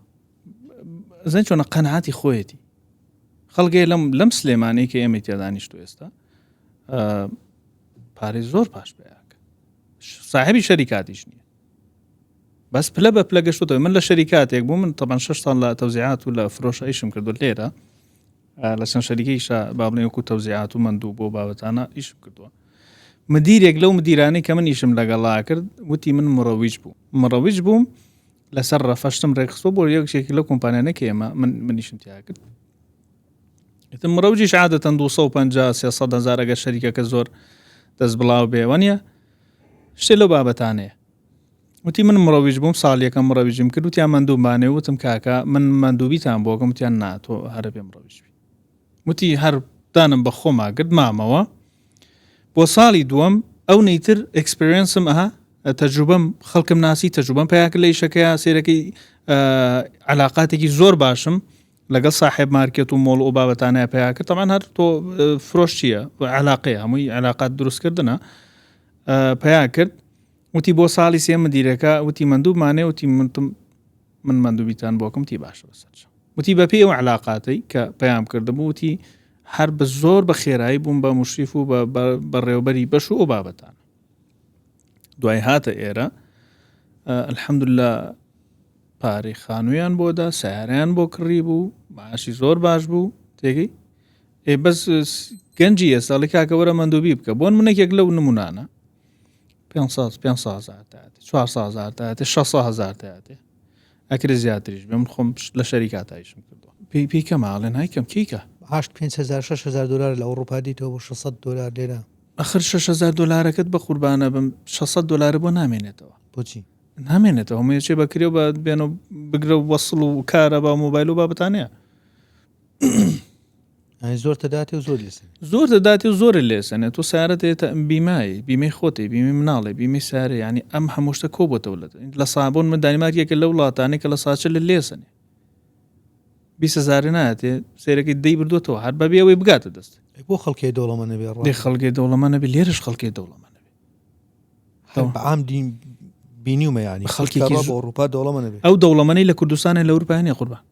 زەن چۆنە قەنەعاتی خۆیەتی خەڵگەی لەم سلێمانەی کە ئێمە تێدانیشتو ئێستا پارەی زۆر پاش بەیاکە صاحبی شەریکاتیش نییە بەس پلە بە پلە گەشتوتەوە من لە شەریکاتێک بوو من طبعا 6 ساڵ لە تەوزیعات و لە فرۆشە ئیشم کردو لێرە لە چەند شەریکەیشە با بڵێن وەکو تەوزیعات و مندوو بۆ بابەتانە ئیشم کردووە مدیرێک لەو مدیرانەی کە من ئیشم لەگەڵا کرد وتی من مڕەویج بووم لەسەر ڕەفەشتم ڕێکخستۆ بۆ یەکێکی لە کۆمپانیانەکە ئێمە من ئیشم تیا کرد مڕەوجیش عادەتەن 250-300 هزار ئەگەر شەریکەکە زۆر دەست بڵاو بێوەنیە شتێ لەو بابەتانەیە وتی من مڕەویج بووم ساڵیەکە مڕەویجم کرد وتیان مندووبانێ وتم کاکە من مندووبیتان بۆکەم وتیان ناتۆ هەرە بێ مڕەویجبی وتی هەر دانم بە خۆما کرد مامەوە بۆ ساڵی دووەم ئەو نەیتر ئەکسپریەنسم تەجروبەم خەڵکم ناسی تەجروبەم پیاکرد لە ئیشەکەیە سێرەکەی علاقاتێکی زۆر باشم لەگەڵ صاحب مارکێت و مۆڵ و بابەتانەیە پیدا کرد تەمان هەر تۆ فرۆش چییە علاقەیە هەمووی علاقات دروستکردنە پیدا کرد وتی بۆ ساڵی سێ مدیرەکە وتی مندووبمانێ وتی من مندووبیتان بۆکەم تی باشە بەسەر وتی بەپێی ئەو علاقاتەی کە پەیام کردبوو وتی هەر بە زۆر بە خێرایی بووم بە مشریف و بە ڕێوبەری بەش و بابەتانە دوای هاتە ئێرە الحەمدولله پارەی خانوویان بۆدا سیارەیان بۆ کڕی بوو معاشی زۆر باش بوو تێگەی بەس گەنجی ئێستاڵی کاکەوەرە مندووبی بکە بۆن منێکێک لەو نمونانە 500,000 تااتێ 400,000 تااتێ 600,000 تااتێ ئەکرێ زیاتریش بێ من خۆم لە شەریکاتایشم کردووە پێی کەماڵێن هایکەم کیکە 5,000-6,000 دلار لە ئەوروپا دیتەوە بۆ 600 دلار لێرە ئەخر 6,000 دلارەکەت بە قوربانە بم 600 دلار بۆ نامێنێتەوە بۆچی نامێنێتەوە هەموویەکێ بەکرێ بە بێن و بگرە و وەسڵ و کارە بە مۆبایل و بابەتانەیە زۆر تەداتێ و زۆر لەسەر زۆر دەداتی و زۆر لێسەنێت تۆ سارەتێتە بیمەی خۆتی بیمەی مناڵێ بیمەی سارە ینی ئەم هەمووشتە کۆ بۆتەوە لە سابۆن من دانیمارکێکە لەو وڵاتانێک کە لە ساچە لە لێسەنێ 20,000 ناتێ سێرەکەی دەی بردوێتەوە هەر بەبێ ئەوەی بگاتە دەست بۆ خەڵکی دەوڵەمە نەبێ دێ خەڵکی دەوڵەمە نەبێ لێرەش خەڵکی دەوڵەمە نەبێ عام دین بینیومە ینی خەڵکێکی بۆ ئەوروپا دەوڵەمە نەبێ ئەو دەوڵەمەنەی لە کوردستانە لە ئەوروپایانە قوربان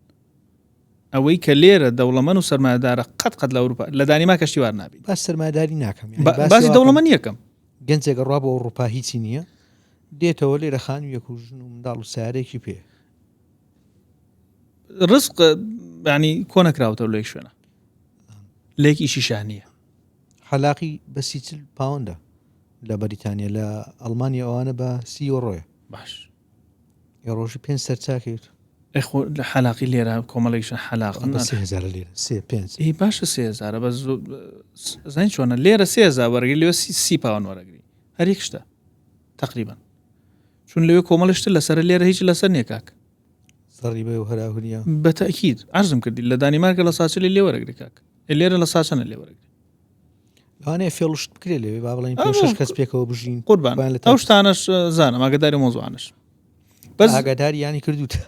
ئەوەی کە لێرە دەوڵەمەن و سەرمایه‌دارە قەت لە ئەوروپا لە دانیما کەشتیوار نابێت باس سەرمایه‌داری ناکەم باسی دەوڵەمەن یەکەم گەنجێک ڕوا بۆ ئەوروپا هیچی نییە دێتەوە لێرە خان و یەکوژن و منداڵ و سارێکی پێ ڕزق ینی کۆ نەکراوەتەوە لێک شوێنە لێک ئیشی شانیە حەلاقی بە 30 پاوەندە لە بەریتانیا لە ئەڵمانیا ئەوانە بە 30 یۆڕۆیە باش ڕۆژی 5 سەرچاکەوێت ئەخۆ لە حەلاقی لێرە کۆمەڵێکشە حەلاقن 3000 لێرە 5 ئی باشە 3000 بە زین چۆنە لێرە 3000 وەرەگری لێوە 30 پاوەند وەرەگری هەریک شتە تقریبا چون لەوێ کۆمەڵشتە لەسەر لێرە هیچ لەسەر نیێکاک سەری بە و هەراهوریا بەتەکید ئارزم کردی لە دانیمارکە لە ساچە لێ وەرەگری کاک لێرە لە ساچەنە لێ وەرەگری لەوانەیە فێڵشت بکرێ لێوێ با بڵین 5 کەس پێکەوە بژین قوربان ئەو شتانەش زانم ئاگاداری مۆزوعانش بەس ئاگاداری ینی کردوتە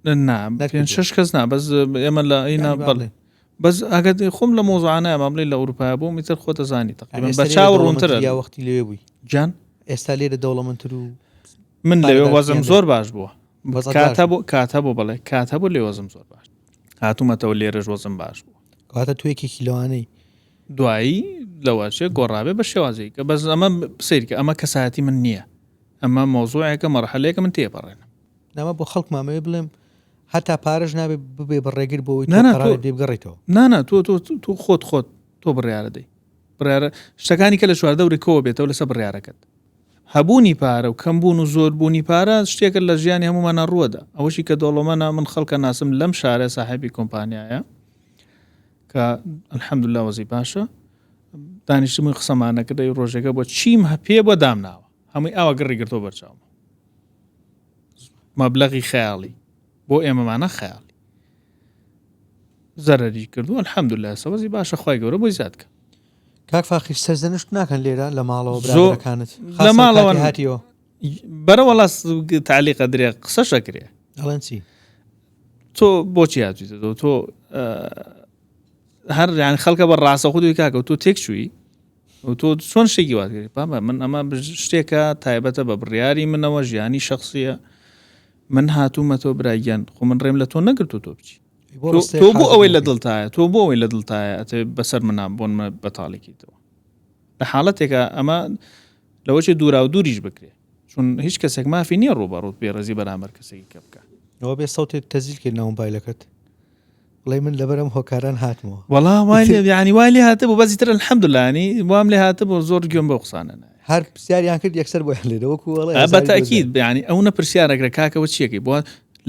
نا 5-6 کەس نا بەس ئێمە لە ئینا بڵێ بەس ئەگەر خۆم لە مۆزوعانە ئەمە بڵێ لە ئەوروپا بۆ میتر خۆتە زانی تقریبا بە چاو ڕوونترە یا وەختی لێوێ بووی جان ئێستا لێرە دەوڵەمەندتر و من لەوێ وەزم زۆر باش بووە کاتە بۆ بڵێ کاتە بۆ لێ وەزم زۆر باش هاتوومەتەوە لێرەش وەزم باش بوو کاتە توێکی لەوانەی دوایی لەواشێ گۆڕابێ بە شێوازەی کە بەس ئەمە سیرکە ئەمە کەسایەتی من نییە ئەمە مۆزوعێکە مەرحەلەیەکە من تێپەڕێنم نامە بۆ خەڵک مامەوێ بڵێم هەتا پارەش نابێ ببێ بەڕێگر بۆەوەی دێ بگەڕێتەوە نانا تۆ خۆت تۆ بڕیارە دەی بڕیارە شتەکانی کە لە چواردەوری کۆوە بێتەوە لەسەر بڕیارەکەت هەبوونی پارە و کەمبوون و زۆربوونی پارە شتێکە لە ژیانی هەمومانە ڕووەدا ئەوەشی کە دۆڵەمەە من خەڵکە ناسم لەم شارە ساحێبی کۆمپانیایە کە الحەمدولله وەزی باشە دانیشتمووی قسەمانەکردەی ڕۆژێکە بۆ چیم هەپێ بۆ دامناوە هەمووی ئاوا گڕی گرتۆ بەرچاومە مەبلەغی خەیاڵی بۆ ئێمەمانە خەیاڵی زەرەری کردو الحەمدولله سەوەزی باشە خوای گەورە بۆی زیاد کە کاک فاخر سەرزەنشت ناکەن لێرە لە ماڵەوە براکانت لە ماڵەوە هاتیەوە بەرە وەڵاس تعلیقە درێ قسەشەکرێ ئەڵەن چی تۆ بۆچی هاتوویتەوە تۆ هەر یان خەڵکە بە ڕاستە خودی کاکە و تۆ تێک چووی و تۆ چۆن شتێکی واتگەری پامە من ئەمە شتێکە تایبەتە بە بڕیاری منەوە ژیانی شخصیە من هاتوومەتەوە برایگەن خۆ من ڕێم لە تۆ نەگرتو تۆ بچی تۆ بۆ ئەوەی لە دڵتایە تۆ بۆ ئەوەی لە دڵتایە ئەتێ بەسەر منام بۆن بەتاڵێکیتەوە لە حاڵەتێکە ئەمە لەوەچێ دوورا و دووریش بکرێ چون هیچ کەسێک مافی نییە ڕوبەڕوت بێڕێزی بەرامبەر کەسێکی کە بکە ئەوە بێ سەوتێت تەزیل کردنەوە مۆبایلەکەت بڵێ من لەبەرم هۆکاران هاتمەوە وەڵا ینی وای لێ هاتە بۆ بەزیتر الحەمدولله ینی وام لێ هاتە بۆ زۆر گوێم بە قسانە هەر پرسیاریان کرد یەکسەر بۆ لێرەوەکو بەتەکید ینی ئەو نە پرسیارەکرە کاکەوە چیەکەی بۆ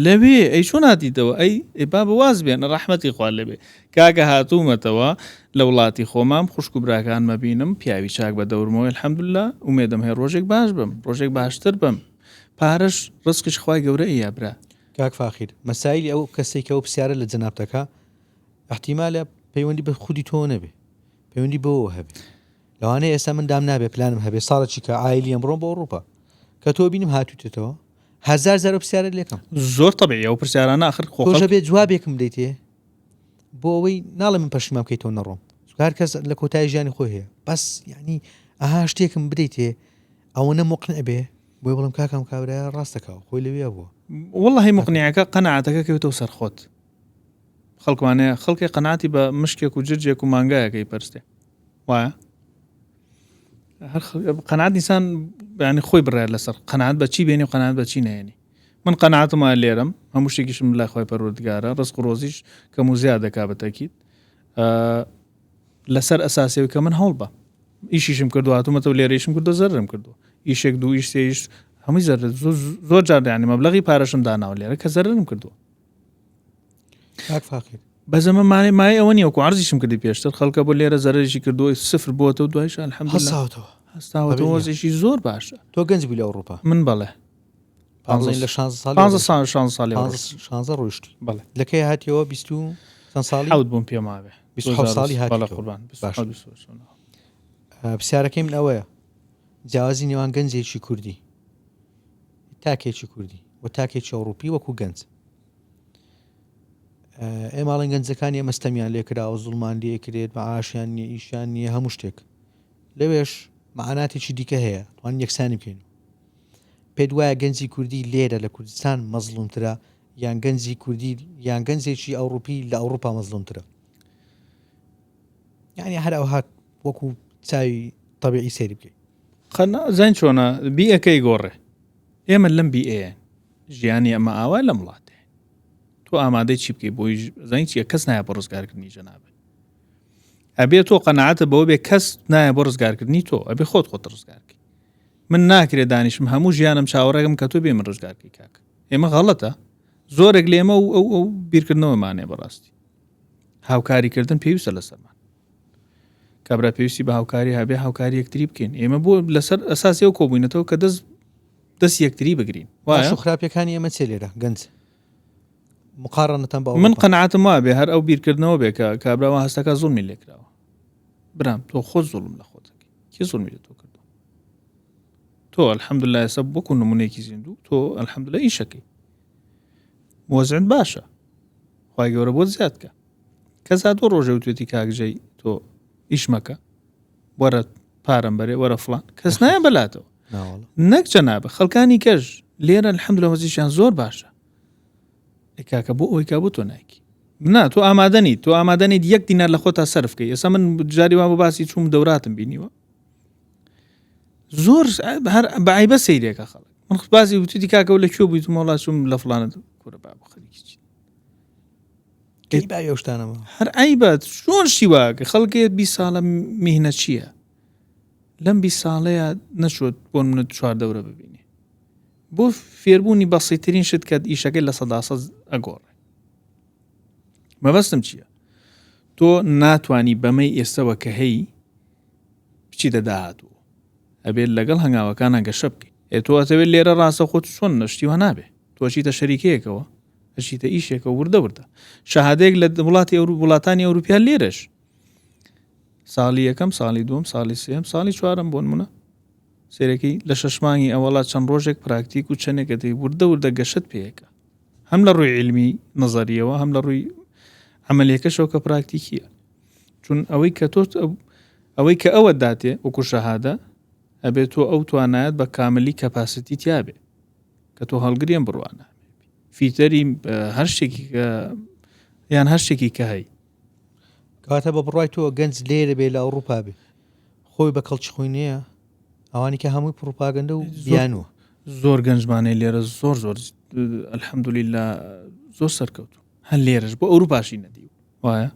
لەوێ ئەی چۆن هاتیتەوە ئەی با بەواز بێن ڕەحمەتی خوا لەبێ کاکە هاتوومەتەوە لە وڵاتی خۆمام خوشک و براکان مەبینم پیاوی چاک بە دەورمەوەی الحەمدولله ومێدەم هەیە ڕۆژێک باش بم ڕۆژێک باشتر بم پارەش ڕزقش خوای گەورە ئیابرا کاک فاخیر مەسایلی ئەو کەسێکە ئەو پرسیارە لە جەنابەکە احتیمالە پەیوەندی بە خودی تۆ نەبێ پەیوەندی بۆ هەبێ لەوانەیە ئێستا من دام نابێ پلانم هەبێ ساڵێکی کە ئایلی ئەمڕۆ بۆ ئەوروپا کە تۆ بینیم هاتووتێتەوە 1000 پرسیارە لێکم زۆر تەبیعی ئەو پرسیارانە آخر خۆشە بێت جوابێکم دەیتێ بۆ ئەوەی ناڵێ من پەشیمام بکەیتەوە نەڕۆم هەر کەس لە کۆتایی ژیانی خۆی هەیە بەس یعنی ئەها شتێکم بدەیتێ ئەوە نەمقنع بێ بۆی بڵم کاکەم کابرایە ڕاستەکەوە خۆی لەوێ بووە وەڵڵاهی مقنعەکە قەنەعەتەکە کەوێتەوە سەر خۆت خەڵکوانەیە خەڵکی قەنەعەتی بە مشکێک و جرجێک و مانگایەکەی پەرستێ وایە هەر قەنەعەت نیسان یعنی خۆی بڕایە لەسەر قەنەعەت بە چی بێنی و قەنەعەت بە چی نهێنی من قەنەعەتم لێرەم هەموو شتێکیشم لای خۆی پەروەردگارە ڕزق و ڕۆزیش کەم و زیاد دەکا بەتەکید لەسەر ئەساسیەوەی کە من هەوڵ بە ئیشیشم کردو هاتوومەتەوە لێرەیشم کردو زەرم کردو ئیشێک دوو ئیش سێیش هەمووی زەر زۆر جار یعنی مەبلەغی پارەشم داناوە لێرە کە زەرم کردووە کاک فاخیر بەزەمە مای ئەوە نیە وەکو عەرزیشم کردی پێشتر خەڵکە بۆ لێرە زەرێکی کردووە سفر بۆتەوە دوایش الحەمدولله هەستاوەتەوە وەزێکی زۆر باشە تۆ گەنج بووی لە ئەوروپا من بەڵێ باڵێن لە 16 ساڵی ڕۆیشتی بەڵێ لەکەی هاتیەوە 20 چەند ساڵی حەوت بووم پێماوێ 27 ساڵی بەڵە هاتی قوربان پرسیارەکەی من ئەوەیە جیاوازی نێوان گەنجێکی کوردی تاکێکی کوردی و تاکێکی ئەوروپی وەکو گەنج ئێماڵین گەنجەکانی ئەمەستەمیان لێکراوە زوڵمان لێکرێت مەعاشیان نیە ئیشان نییە هەموو شتێک لەوێش مەعاناتێکی دیکە هەیە توان یەکسانی بکەین پێت وایە گەنجی کوردی لێرە لە کوردستان مەزڵومترە یان گەنجی کوردی یان گەنجێکی ئەوروپی لە ئەوروپا مەزڵومترە یعنی هەر ئەوها وەکو چاوی طبیعی سەیری بکەیت زین چۆنە بیئەکەی گۆڕێ ئێمە لەم بیئەیە ژیانی ئەمە ئاوا لە وڵاتێ تۆ ئامادەی چی بکەی بۆی زین چیە کەس نایە بۆ ڕزگارکردنی جەنابێت ئەبێ تۆ قەنەعەتە بەوە بێ کەس نایە بۆ ڕزگارکردنی تۆ ئەبێ خۆت ڕزگارکەی من ناکرێ دانیشم هەموو ژیانم چاوەڕێگەم کە تۆ بێ من ڕزگارکەی کاک ئێمە غەڵەتە زۆرێک لێمە و ئەو بیرکردنەوەمانێ بەڕاستی هاوکاریکردن پێویستە لەسەرمان کابرا پێویستی بە هاوکاری هەبێ هاوکاری یەکتری بکەین ئێمە بۆ لەسەر ئەساسی ئەو کۆبووینەتەوە کە دەست یەکتری بگرین وایە خراپەکانی ئێمە چێ لێرە گەنج مقارنەتەن بە من قەنەعەتم وا بێ هەر ئەو بیرکردنەوە بێ کە کابراوە هەستەکە زوڵمی لێکراوە برام تۆ خۆت زوڵم لە خۆتەکەی کێ زوڵمی لە تۆ کردو تۆ الحەمدولله ئێستا بۆکو نمونەیەکی زیندوو تۆ الحەمدولله ئیشەکەی وەزعت باشە خوای گەورە بۆت زیاد کە کەس هاتۆ ڕۆژە وتێتی کاکژەی تۆ ئیش مەکە وەرە پارەم بەرێ وەرە فڵان کەس نایە بەلاتەوە نەک جەنابە خەڵکانی کەژ لێرە الحەمدولله وەزیشیان زۆر باشە کاکە بۆ ئەوەی کا بۆ تۆ نایکی نا تۆ ئامادەنیت یەک دینار لە خۆتا سەرف بکەی ئێستا من جاری وا بە باسی چوم دەوراتم بینیوە زۆر هەر بەعیبە سەیرێکە خەڵک من باسی وتیتی کاکە لە کوێ بوویت وڵات چوم لە فڵانە کورە بابە خەریکی شتانەوە هەر عیبەت چۆن شیواکە خەڵکێ 20 ساڵە میهنە چییە لەم 20 ساڵەیە نەچۆت بۆ منت 4 دەورە ببینی بۆ فێربوونی بەسیترین شت کە ئیشەکەی لە 100% ئەگۆڕێ مەبەستم چییە تۆ ناتوانی بەمەی ئێستەوە کە هەی بچی دەداهاتوە ئەبێت لەگەڵ هەنگاوەکانە گەشە بکەی تۆ ئەتەوێت لێرە ڕاستە خۆت چۆن نەشتیوە نابێ تۆچیتە شەریکەیەکەوە ئەچیتە ئیشێکە وردە شەهادەیەک لە وڵاتی وڵاتانی ئەوروپیا لێرەش ساڵی یەکەم ساڵی دووەم ساڵی سێم ساڵی چوارم بۆ نمونە سێرەکەی لە 6 مانگی ئەوڵات چەند ڕۆژێک پراکتیک و چەندێکەتی وردە گەشت پێیەکە هەم لە ڕووی علمی نەزەریەوە هەم لە ڕووی عملیەکەشەوە کە پراکتیکیە چون ئەوەی کە تۆ ئەوەی کە ئەوە داتێ وەکو شەهادە ئەبێت تۆ ئەو توانایەت بە کاملی کەپاسیتی تیابێ کە تۆ هەڵگرێن بڕوانە فیتەری هەر شتێکی یان هەر شتێکی کە هەی کاتە بە بڕای تۆ گەنج لێرە بێ لە ئەوروپا بێ خۆی بە کەڵکی خۆینەیە ئەوانی کە هەمووی پروپاگەندە و بیانوە زۆر گەنجمانەی لێرە زۆر الحەمدولله زۆر سەرکەوت هەر لێرەش بۆ ئەوروپاشی نەدی وایە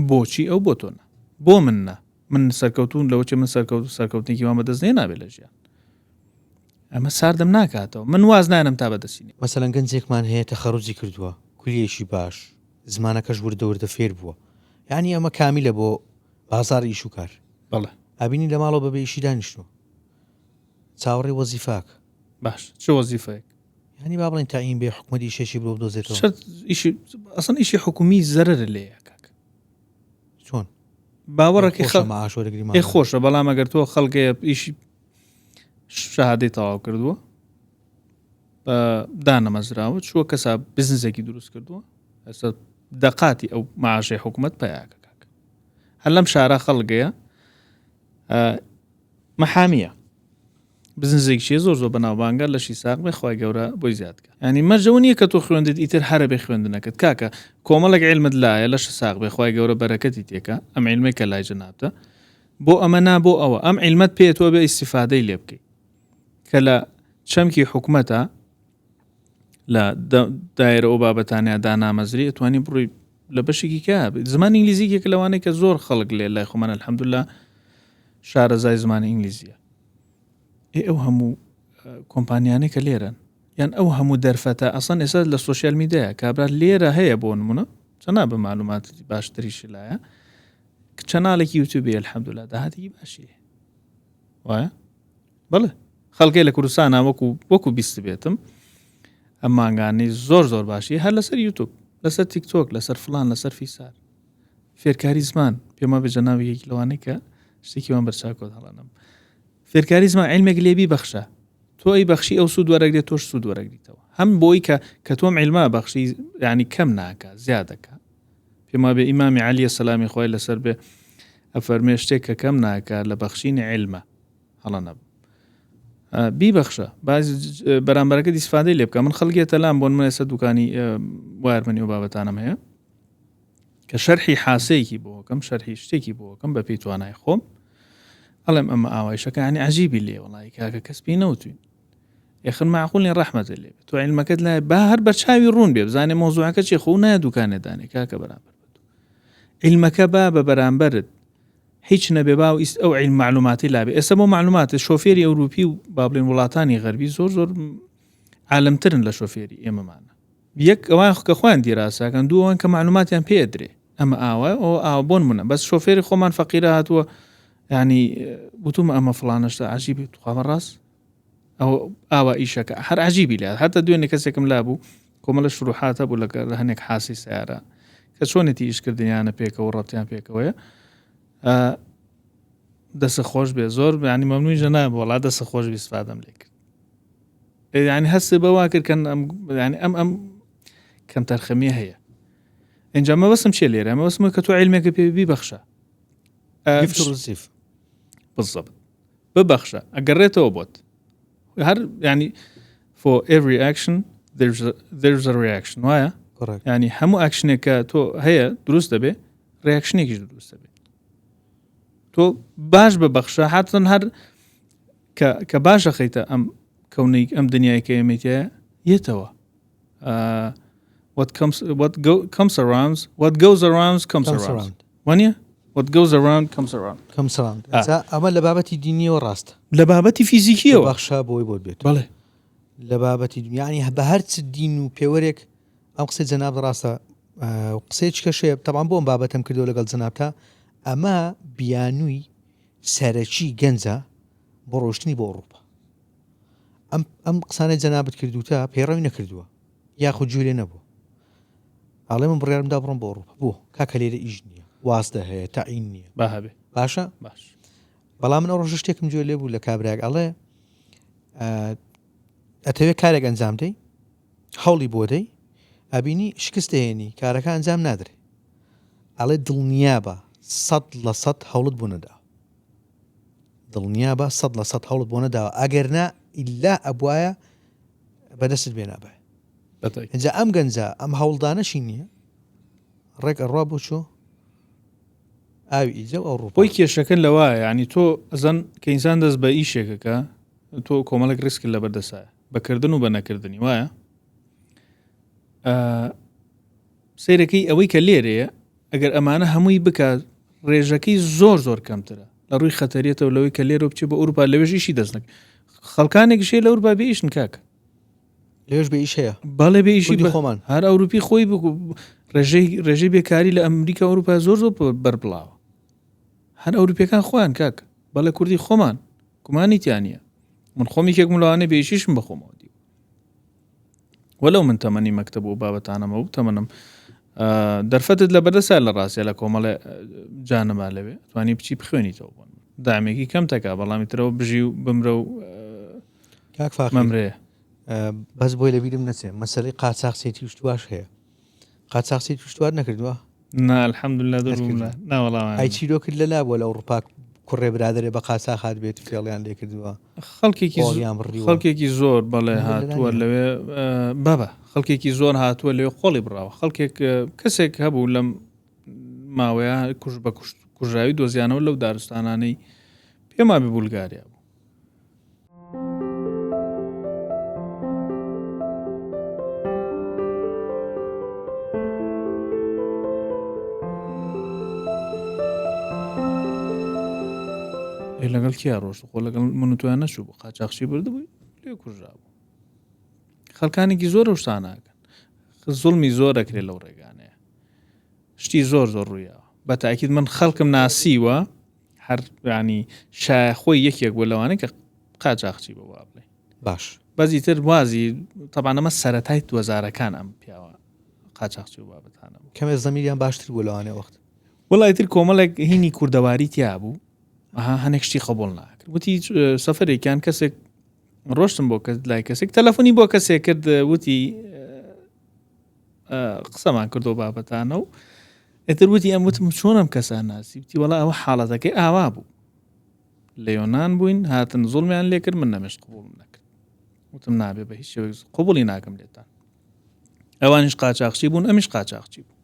بۆچی ئەو بۆ تۆنە بۆ منە من سەرکەوتون لەوەچێ من سەرکەوتنێکی وان بەدەستێ نابێت لە ژیان ئەمە ساردەم ناکاتەوە من واز نانم تا بەدەستینی مەسەلەن گەنجێکمان هەیە تەخەڕوجی کردووە کولیەشی باش زمانەکەش وردە فێر بووە یعنی ئەمە کامیلە بۆ بازاری ئیش و کار بەڵێ ئابینی لە ماڵەوە بەبێ ئیشی دانیشتوە چاوەڕێ وەزیفاک باش چه وەزیفەیەک ینی با بڵێن تاین بێ حکومەتی شێشی بۆ بدۆزێتەوە ئەسڵ ئیشی حکومی زەرەرە لێیە کاک چۆن باوەڕێکی خەڵ خۆشە بەڵام ئەگەر تۆ خەڵکەیە ئیشی شەهادەی تەواو کردووە دانەمەزراوە چووە کەسا بزنسێکی دروست کردووە ئەستا دەقاتی ئەو معاشەی حکومەت پەیاکە کاک هەر لەم شارە خەڵگەیە مەحامیە بزنسێکیشیە زۆر بەناوبانگە لەشی ساق بێ خوای گەورە بۆی زیادکە ینی مەرجەوە نییە کە تۆ خوێندت ئیتر هەرە بێ خوێندنەکەت کاکە کۆمەڵێک عیلمت لایە لەش ساق بێ خوای گەورە بەرەکەتی تێکە ئەم عیلمێک کە لای جەنابتە بۆ ئەمە نا بۆ ئەوە ئەم عیلمەت پێێتەوە بێ ئیستیفادەی لێ بکەیت کە لە چەمکی حکومەتە لە دایرە ئەو بابەتانیا دانامەزری ئەتوانی بڕووی لە بەشێکی کە زمان ئینگلیزیێک لەوانەیە کە زۆر خەڵک لێ لای خۆمان الحەمدولله شارەزای زمانی ئینگلیزیە ئەو هەموو کۆمپانیانەی کە لێرن یان ئەو هەموو دەرفەتە ئەسڵن ئێستا لە سوۆشیال میدیایە کابرا لێرە هەیە بۆ نمونە چەنا بە معلوماتی باشتریش لایە چەناڵێکی یوتیوبی الحەمدولله داهاتێکی باشیە وایە بەڵێ خەڵکی لە کوردستانە وەکو بیست بێتم ئەم مانگانەی زۆر باشی هەر لەسەر یوتوب لەسەر تیکتۆک لەسەر فلان لەسەر فیسار فێرکاری زمان پێما بە جەناوێکی لەوانەیە کە شتێکیوان بەرچاکۆت هەڵانم فێرکاری زمان عیلمێک لێبی بەخشە تۆ ئەی بەخشی ئەو سوود وەرەگرێت تۆش سوود وەرەگریتەوە هەم بۆی کە تۆم عیلما بەخشی ینی کەم ناکە زیادەکە پێما بێ ئیمامی عەلیە سەلامی خۆی لەسەر بێ ئەفەرمێ شتێک کە کەم ناکە لە بەخشینی عیلمە هەڵە بیبەخشە باز بەرامبەرەکە دیسفادەی لێ بکە من خەڵکێتە لام بۆن من ئێستا دوکانی وارمنی و بابەتانم هەیە کە شەرحی حاسەیەکی بۆکەم شەرحی شتێکی بۆکەم بە پێی توانای خۆم ئەڵێم ئەمە ئاوایشەکە ینی عەجیبی لێ وڵی کاکە کەس پێی نەوتوین یەخن معقوڵی ڕەحمەتە لێ تۆ عیلمەکەت لای با هەر بەرچاوی ڕوون بێ بزانێ مۆزوعەکە چێ خۆ نایە دوکانێدانێ کاکە بەرامبەر عیلمەکە بە بەرامبەرت هیچ نەبێ باو ئیست ئەو عیلم معلوماتی لابێ ئێستا بۆ معلوماتە شۆفێری ئەوروپی و با بڵێن وڵاتانی غەربی زۆر عالمترن لە شۆفێری ئێمەمانە یەک ئەوان کە خۆیان دیراساکەن دووەوان کە معلوماتیان پێدرێ ئەمە ئاوە ئەو بۆن منە بەس شۆفێری خۆمان فەقیرە هاتووە ینی وتومە ئەمە فڵانەشتا عەجیبی توخوامە ڕاست ئەو ئاوا ئیشەکە هەر عەجیبی لێ هەتا دوێنێ کەسێکم لابوو کۆمەڵە شروحاتە بوو لە هەنێک حاسی سیارە کە چۆنێتی ئیشکردنیانە پێکەوە ڕەتیان پێکەوەیە دەسە خۆش بێ زۆر ینی مەمنوی ژەنا وڵات دەسە خۆش بیسفادەم لێ کرد ینی هەست بەوا کردکەن ئەم کەم تەرخەمی هەیە ئەنجا مەبەستم چێ لێرە مەبەستمە کە تۆ عیلمێکە پێ بیبەخشە بالضبط ببەخشە ئەگەڕێتەوە بۆت هەر ینی for every action there's a reaction وایە ینی هەموو ئاکشنێکە تۆ هەیە دروست دەبێ ڕیاکشنێکیش دروست دەبێت تۆ باش ببەخشە حتن هەر کە باشە خەیتە ئەم کەونەی ئەم دنیای کە ئێمەتیە یێتەوە what comes around what goes around comes around وانە what goes around comes around ئەمە لە بابەتی دینیەوە ڕاستە لە بابەتی فیزیکیەوە بەخشە بۆی بۆ بێت بەڵێ لە بابەتی دنیانی بە هەرچ دین و پێوەرێک ئەم قسەی جەناب ڕاستە قسەیەک کەشێ تەمان بۆم بابەتم کردو لەگەڵ جەنابتا ئەمە بیانووی سەرەکی گەنجە بۆ ڕۆشتنی بۆ ئەوروپا ئەم قسانەی جەنابەت کردوتە پەیڕەوی نەکردووە یاخود جوولێ نەبوو ئاڵێ من بڕیارمدا بڕۆم بۆ ئەوروپا بۆ کاکە لێرە ئیش نییە واستە هەیە تەعین نییە باهەبێ باشە باش بەڵام من ئەو ڕۆژە شتێکم جوێ لێ بوو لە کابراک ئەڵێ ئەتەوێت کارێک ئەنجام دەی هەوڵی بۆ دەی ئەبینی شکست هێنی کارەکە ئەنجام نادرێ ئەڵێ دڵنیابە 100% هەوڵت بۆ نەداوە دڵنیابە 100% هەوڵت بۆ نەداوە ئەگەرنا ئیلا ئەبوایە بەدەست بێ نابێ ئەجا ئەم گەنجە ئەم هەوڵدانەشی نییە ڕێک ئەڕوا بۆ چۆ ئاوی ئیجە و ئەوڕۆپا بۆی کێشەکەن لەوایە ینی تۆ ئەزان کە ئینسان دەست بە ئیشێکەکە تۆ کۆمەڵک ریسکت لە بەردەسایە بەکردن و بە نەکردنی وایە سیرەکەی ئەوەی کە لێرەیە ئەگەر ئەمانە هەمووی بکات ڕێژەکەی زۆر کەمترە لە ڕووی خەتەریێتەوە لەوەی کە لێرە بچێ بە ئوروپا لەوێژیشی دەستنک خەڵکانێکشێ لە ئوروپا بێئیشن کاکە لێش بە ئیش هەیە بەڵێ بێئیشی خۆمان هەر ئەوروپی خۆی ڕێژەی بێکاری لە ئەمریکا ئەوروپا زۆر بەربڵاوە هەر ئەوروپیەکان خۆیان کاکە بەڵێ کوردی خۆمان گومانی تیانە من خۆمی کێکم لەوانێ بێئیشیشم بەخۆمەوە دی وەلو من تەمەنی مەکتەب و بابەتانەمە و تەمەنم دەرفەتت لە بەردەسا لە ڕاستە لە کۆمەڵێ جانەما لەوێ توانی بچی بخوێنیتەوە بوون دامێکی کەم تەکا بەڵامی ترەوە بژی و بمرە و کاک فاخر مەمرەیە بەس بۆی لە بیرم نەچێ مەسەلەی قاچاقسێتی توشتواش هەیە قاچاقسێتی توشتوار نەکردووە نا الحەمدولله دەربووم ناوەڵام ئای چیرۆ کرد لەلا بۆ لە ئەوروپا کوڕێ برادرێ بە قاچاق هات بێت فێڵیان لێ کردووە خەڵکێکی زۆر بەڵێ هاتووە لەوێ بابە خەڵکێکی زۆر هاتووە لەوێ خۆڵی بڕاوە خەڵکێک کەسێک هەبوو لەم ماوەیە کوش بە کوژراوی دۆزیانەوە لەو دارستانانەی پێما بێ بولگاریا بوو لەگەڵ کیا ڕۆژ خۆ لەگەڵ منوتوان نەچوو بوو قاچاقچی بردبووی لێ کوژرا بوو خەڵکانێکی زۆر شتاناکەن زوڵمی زۆر دەکرێت لەو ڕێگانەیە شتی زۆر ڕوویەوە بە تاکید من خەڵکم ناسیوە هەر ینی شایە خۆی یەکێک بۆ لەوانەیە کە قاچاقچی بە وا بڵێ باش بەزی تر وازی طبعا ئەمە سەرەتای 2000ەکان ئەم پیاوە قاچاقچی و بابەتانە بوو کەمێ زەمیریان باشتر بوو لەوانێ وەخت وڵای تر کۆمەڵێک هینی کوردەواری تیا بوو هەنێک شتی قبول ناکرد وتی سەفەرێکیان کەسێک ڕۆشتم بۆ کەس لای کەسێک تەلەفۆنی بۆ کەسێک کرد وتی قسەمان کردو بابەتانە و ئێتر وتی ئەم وتم چۆنم کەسان ناسی وتی وەڵا ئەوە حاڵەتەکەی ئاوا بوو لە یۆنان بووین هاتن زوڵمیان لێ کرد من نەمەشت قبول نەکرد وتم نابێ بە هیچ شێوەیەک قبولی ناکەم لێتان ئەوانیش قاچاقچی بوون ئەمیش قاچاقچی بوو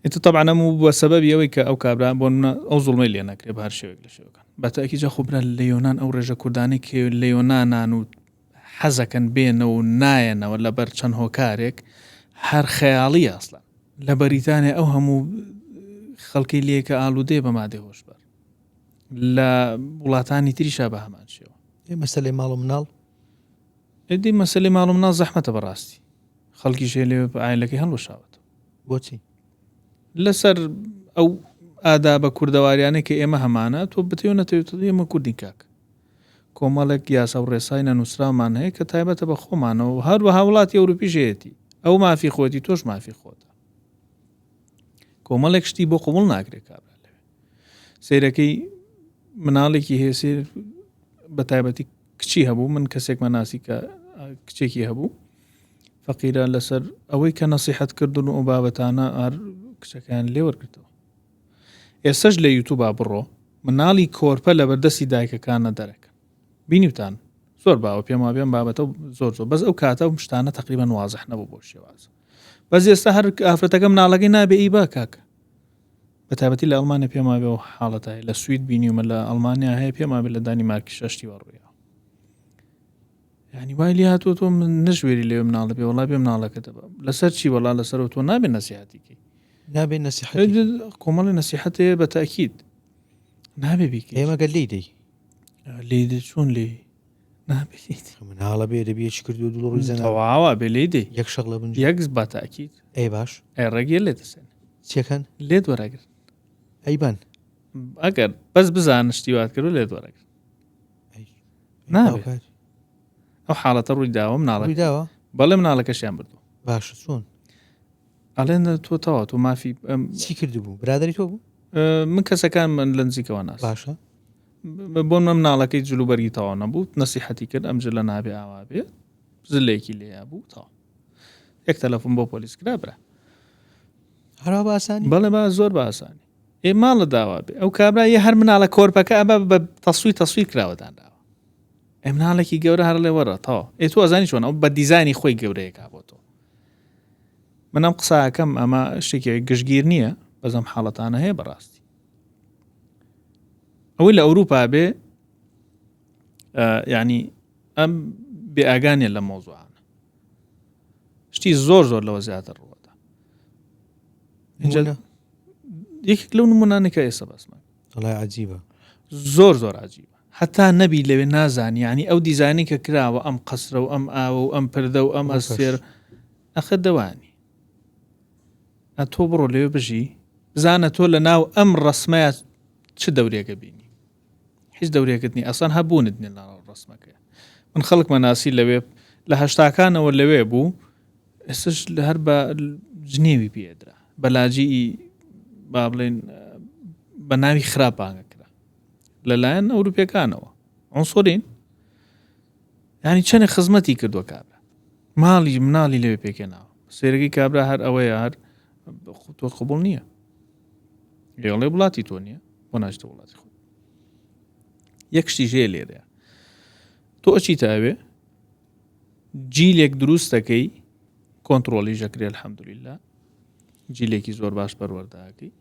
ئێتر طبعا ئەم بووە سەبەبی ئەوەی کە ئەو کابرا بۆ ئەو زوڵمەی لێ نەکرێ بە هەر شێوەیەک لە شێوەکان بەتاکید جا خوبرا لە یۆنان ئەو ڕێژە کوردانی کە لە یۆنانان و حەزەکەن بێنەوە و نایەنەوە لەبەر چەند هۆکارێک هەر خەیاڵی ئەسڵان لە بەریتانیا ئەو هەموو خەڵکی لێکە ئالوودێ بە مادەی هۆشبەر لە وڵاتانی تریشا بە هەمان شێوە مەسەلەی ماڵ و مناڵ ئێدی مەسەلەی ماڵ و مناڵ زەحمەتە بەڕاستی خەڵکی شێ لێ ئایلەکەی هەڵوەشاوەتەوە بۆچی لەسەر ئەو ئادا بە کوردەواریانە کە ئێمە هەمانە تۆ بتێو نەتەوێت ئێمە کوردی کاک کۆمەڵێک یاسا و ڕێسای نەنووسرامان هەیە کە تایبەتە بە خۆمانەوە هەروەها وڵاتی ئەوروپیژێتی ئەو مافی خۆتی تۆش مافی خۆتە کۆمەڵێک شتی بۆ قبول ناکرێت کابرا لەوێ سیرەکەی مناڵێکی هێسێ بە تایبەتی کچی هەبوو من کەسێکمە ناسی کە کچێکی هەبوو فەقیرە لەسەر ئەوەی کە نەسیحەت کردن و بابەتانە هەر کچەکان لێ وەرگرتەوە ئێستش لە یوتوبا بڕۆ مناڵی کۆرپە لە بەردەستی دایکەکانە دەرەکەن بینیوتان زۆر باوە پێم وابێن بابەتە زۆر بەس ئەو کاتە و شتانە تقریبا وازح نەبوو بۆ شێوازە بەس ئێستا هەر ئافرەتەکە مناڵەکەی نابێ ئی با کاکە بە تایبەتی لە ئەڵمانیا پێم وابێ و حاڵەتە لە سوید بینیومە لە ئەڵمانیا هەیە پێم وابێ لە دانیمارکی شەشتی وەڕوویەوە یعنی وای لێ هاتووە تۆ من نەژوێری لێ مناڵە بێ وەڵا بێ مناڵەکەتە لەسەر چی وەڵا لەسەرەوە تۆ نابێ نەسیحەتیکەی نابێ نەسیحەتی کۆمەڵی نەسیحەت هەیە بە تاکید نابێ بیکەی ئێمە گەل لێی دەی لێ چۆن لێ نابێت مناڵە بێ دەبێ چ کردو دوڵ ڕووی زەنە تەواوە بێ لێ دێ یەک شەق لە بنج یەکس بە تاکید ئەی باش ڕێگێ لێ دەسێن چێکەن لێت وەرەگرن ئەیبان ئەگەر بەس بزان شتیوات کرد و لێت وەرەگرن نابێت ئەو حاڵەتە ڕووی داوە مناڵە داوە بەڵێ مناڵەکەشیان بردو باش چۆن ئەڵێن تۆ تەوا تۆ مافی چی کرد بوو برادری تۆ بوو من کەسەکان من لە نزیکەوە ناس باشە بۆ من مناڵەکەی جلوبەرگی تەوا نەبوو نەسیحەتی کرد ئەمجر لە نابێ ئاوا بێ زلێکی لێیا بوو تەوا یەک تەلەفۆن بۆ پۆلیس کرا برا هەرا بە ئاسانی بەڵێ با زۆر بە ئاسانی ئێ ماڵە داوا بێ ئەو کابرا یە هەر مناڵە کۆرپەکە ئەبە بە تەسویر کراوەدان داوە ئێ مناڵێکی گەورە هەر لێ وەرە تەوا ئێ تۆ ئەزانی چۆن ئەو بە دیزانی خۆی گەورەیەکا بۆ تۆ من ئەم قساکەم ئەمە شتێکی گشتگیر نییە بەزەم حاڵەتانە هەیە بەڕاستی ئەوەی لە ئەوروپا بێ ینی ئەم بێ ئاگانیە لە مۆزوعانە شتی زۆر لەوە زیاتر ڕوەدا یەکێک لەو نمونانێکە ئێستا بەسمان وڵای عەجیبە زۆر عجیبە هەتا نەبی لەوێ نازانی ینی ئەو دیزانی کە کراوە ئەم قەسرە و ئەم ئاوە و ئەم پردە و ئەم ئەستێر ئەخە دەوانی تۆ بڕۆ لێوێ بژی بزانە تۆ لە ناو ئەم ڕسمەیە چ دەورێکە بینی هیچ دەورێکت نی ئەسان هەبوونت نێ ناو ڕسمەکە من خەڵکمە ناسی لەوێ لە هەشتاکانەوە لەوێ بوو ئێستش لە هەر بە جنێوی پێدرا بەلاجی با بڵێن بە ناوی خراپانگە کرا لەلایەن ئەوروپیەکانەوە عنسوڕین ینی چەنێ خزمەتی کردووە کابرا ماڵی مناڵی لەوێ پێکێناوە سێرەکەی کابرا هەر ئەوەیە هەر تۆ قبول نییە لێڵێ وڵاتی تۆ نییە بۆ ناچتە وڵاتی خۆ یەک شتی ژێ لێرەیە تۆ ئەچی تاوێ جیلێک دروستەکەی کۆنتڕۆلی ژەکرێ الحەمدولیلا جیلێکی زۆر باش پەروەردەکەی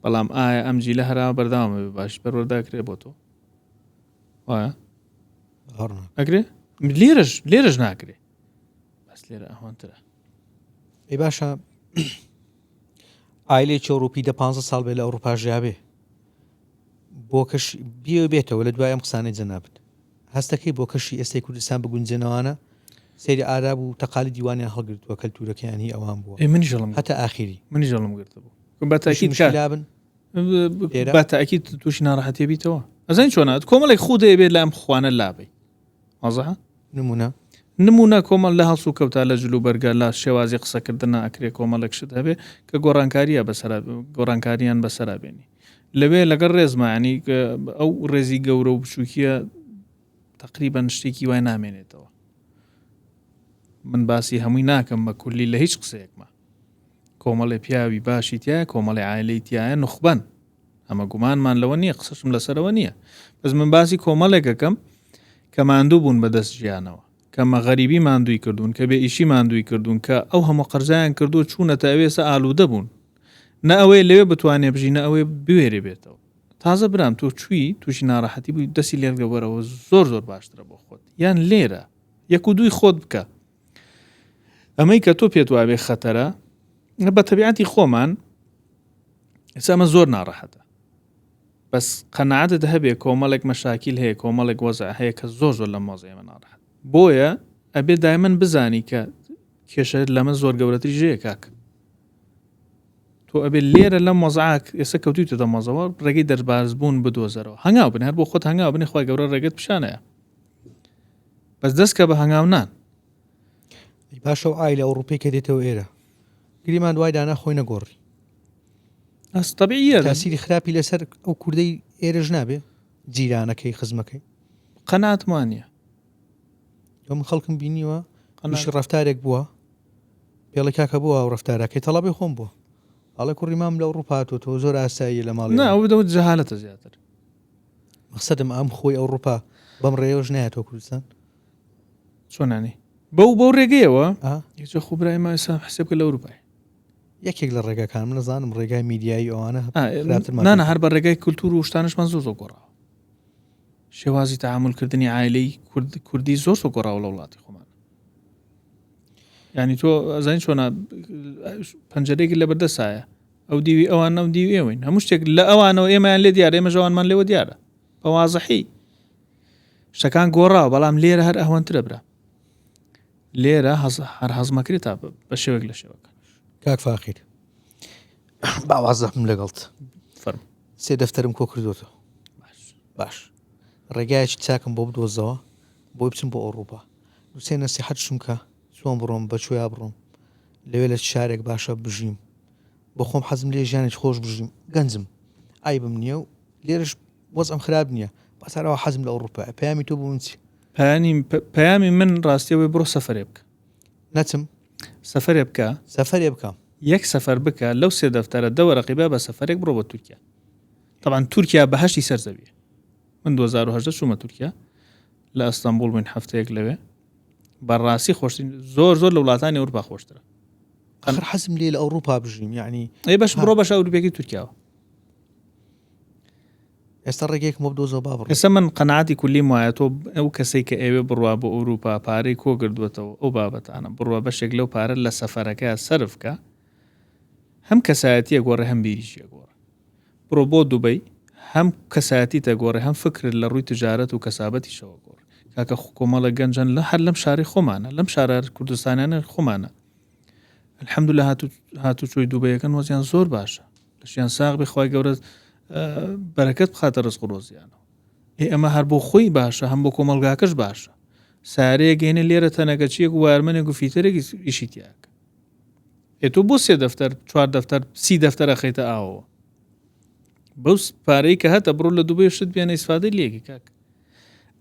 بەڵام ئایا ئەم جیلە هەرا بەردەوامە باش پەروەردەکرێ بۆ تۆ وایە ئەگرێ لێرەش ناکرێ بەس لێرە ئەوانترە ئەی باشە ئایلێکی ئەوروپی 15 ساڵ بێ لە ئەوروپا ژیابێ بۆ کەش بێتەوە لە دوای ئەم قسانەی جەنابەت هەستەکەی بۆ کەشی ئێستای کوردستان بگونجێنەوەوانە سەیری ئاراب و تەقالی دیوانیان هەڵگرتووە کەلتورەکەیانی ئەوان بووە هەتا ئاخیری منی ژەڵم گرتبوو بە تاکید تووشی ناڕەحەتێ بیتەوە ئەزان چۆنات کۆمەڵێک خودێ بێت لام خوانە لابێ وازەها نمونە کۆمەڵ لە هەڵسو کەوتا لە جلو بەرگە لە شێوازی قسەکردنە ئەکرێ کۆمەڵێک شت هەبێ کە گۆڕانکاریان بەسەرا بێنی لەوێ لەگەڵ ڕێزمانی ئەو ڕێزی گەورە و بچووکیە تقریبان شتێکی وای نامێنێتەوە. من باسی هەمووی ناکەم بە کولی لە هیچ قسەیەکمە. کۆمەڵی پیاوی باشی تایە، کۆمەڵی عایلەی تایە نخبەن، ئەمە گومانمان لەوە نییە، قسەشم لەسەرەوە نییە. بەس من باسی کۆمەڵێکەکەم کە ماندوو بوون بەدەست ژیانەوە، کە مەغەریبی ماندووی کردوون، کە بێ ئیشی ماندووی کردوون، کە ئەو هەموو قەرزایان کردو چوونەتە ئەوێسە ئالوودە بوون، نە ئەوەی لەوێ بتوانێ بژینە ئەوەی بوێرێ بێتەوە. تازە برام تۆ چووی تووشی ناڕەحەتی بووی دەستی لێرگەوەرەوە زۆر باشترە بۆ خۆت، یان لێرە یەک و دووی خۆت بکە. ئەمەی کە تۆ پێت وابێ خەتەرە بە تەبیعەتی خۆمان ئێستا ئەمە زۆر ناڕەحەتە، بەس قەناعەتت هەبێ کۆمەڵێک مەشاکیل هەیە، کۆمەڵێک وەزع هەیە کە زۆر لە مۆزە ئێمە ناڕەحەت. بۆیە ئەبێ دایمەن بزانی کە کێشە لەمە زۆر گەورەتری ژەیە کاک. تۆ ئەبێ لێرە لە مۆزعاک ئێستا کەوتویتە مۆزەوە ڕێگەی دەرباز بوون بدۆزەرەوە، هەنگاو بن، هەر بۆ خۆت هەنگاو بنێ، خۆی گەورە ڕێگەت پیشانەیە، بەس دەستکە بە هەنگاو نان. باشە و ئایلە ئەوروپی کە دێتەوە ئێرە گریمان دوای دانا خۆی نەگۆڕی، ئەس تەبیعیە تاسیری خراپی لەسەر ئەو کوردەی ئێرەش نابێ، جیرانەکەی خزمەکەی قەناعەتمان نییە. من خەڵکم بینیوە میش ڕەفتارێک بووە پێڵی کاکە بووە و ڕەفتارەکەی تەڵابی خۆم بووە، ئەڵێ کوڕیمام لە ئەوروپاتۆ تۆ زۆر ئاسایی لە ماڵی ئەوەوە جەهالەتە زیاتر. مەقسەدم ئەم خۆی ئەوروپا بەم ڕێوەش نایەتەوە کوردستان چۆنانی بەو ڕێگەیەوە هیچ خوبرای ماسا حسێب کە لە ئەوروپای یەکێک لە ڕێگەکان نەزانم ڕێگای میدیایی ئەوانە نانە هەر بە ڕێگای کولتور و شتانشمان زۆر گۆڕاوە، شێوازی تەعاملکردنی عایلەی کوردی زۆر گۆڕاوە لە وڵاتی خۆمان. ینی تۆ ئەزانین چۆنە پەنجەرێکی لە بەردەسایە، ئەو دیوی ئەوان ئەو دیوی ئێوەین، هەموو شتێک لە ئەوانەوە ئێمەیان لێ دیارە، ئێمە ژەوانمان لێوە دیارە بە وازەحی شتەکان گۆڕاوە، بەڵام لێرە هەر ئەوەنترە برا، لێرە هەر هەزمەکرێت تا بە شێوەک لە شێوەکە. کاک فاخیر باوازەم لەگەڵت فەرم سێ دەفتەرم کۆ کردوتەوە، باش ڕێگایەکی چاکم بۆ بدۆزەوە بۆی بچم بۆ ئەوروپا، دووسێ نەسیحەت شمکە چۆن بڕۆم بەکوێیا بڕۆم، لەوێ لە شارێک باشە بژیم، بۆ خۆم حەزم لێ ژیانێک خۆش بژیم، گەنجم ئایبم نییە و لێرەش وەزعم خراپ نییە، بەسەرەوە حەزم لە ئەوروپا. پەیامی تۆ بوون چی؟ پەیامی من ڕاستیەوەی بڕۆ سەفەرێ بکە، نەچم سەفەرێ بکە، سەفەرێ بکەم، یەک سەفەر بکە لەو سێ دەفتەرە دەوە ڕقیبە بە سەفەرێک بڕۆ بە تورکیا. طبعاً تورکیا بەهەشتی سەرزەویە، من 2010 چوومە تورکیا لە ئەستانبول بووین هەفتەیەک لەوێ، بەڕاستی خۆشترین زۆر لە وڵاتانی ئەوروپا خۆشترە. ئەخر حەزم لێ لە ئەوروپا بژیم، یعنی ئەی باش بڕۆ بەش ئەوروپیەکی تورکیاوە. ئێستا ڕێگەیەک مۆ بدۆزەوە با بڕۆ. ئێستا من قەناعەتی کولی وایە تۆ ئەو کەسەی کە ئێوێ بڕوا بۆ ئەوروپا پارەی کۆ کردوێتەوە ئەو بابەتانە بڕوا بەشێک لەو پارە لە سەفەرەکە سەرف کە هەم کەسایەتیە گۆڕێ هەم بیریشیە گۆڕە، بڕۆ بۆ دووبەی هەم کەسایەتی تەگۆڕێ هەم فکر لە ڕووی تجارەت و کەسابەتیشەوە گۆڕ. کاکە کۆمەڵە گەنجان لە هەر لەم شاری خۆمانە، لەم شارە کوردستانیانە خۆمانە، الحەمدولله هاتو چۆی دووبەیەکەن وەزیان زۆر باشە، لەشیان ساغ بخوای گەورە بەرەکەت بخاتە ڕزق و ڕۆزیانەوە. ئەمە هەر بۆ خۆی باشە، هەم بۆ کۆمەلگاکەش باشە. سارەیە گەینە لێرە تەنەکەچیەک و وارمەنێک و فیتەرێکی ئیشی تیاکە. تۆ بۆ سێ دەفتەر 4 دەفتەر 30 دەفتەرە خەیتە ئاوەوە، بەو پارەی کە هەتە بڕۆ لە دووبەی شت بیانە ئیسفادەی لێکی کاک.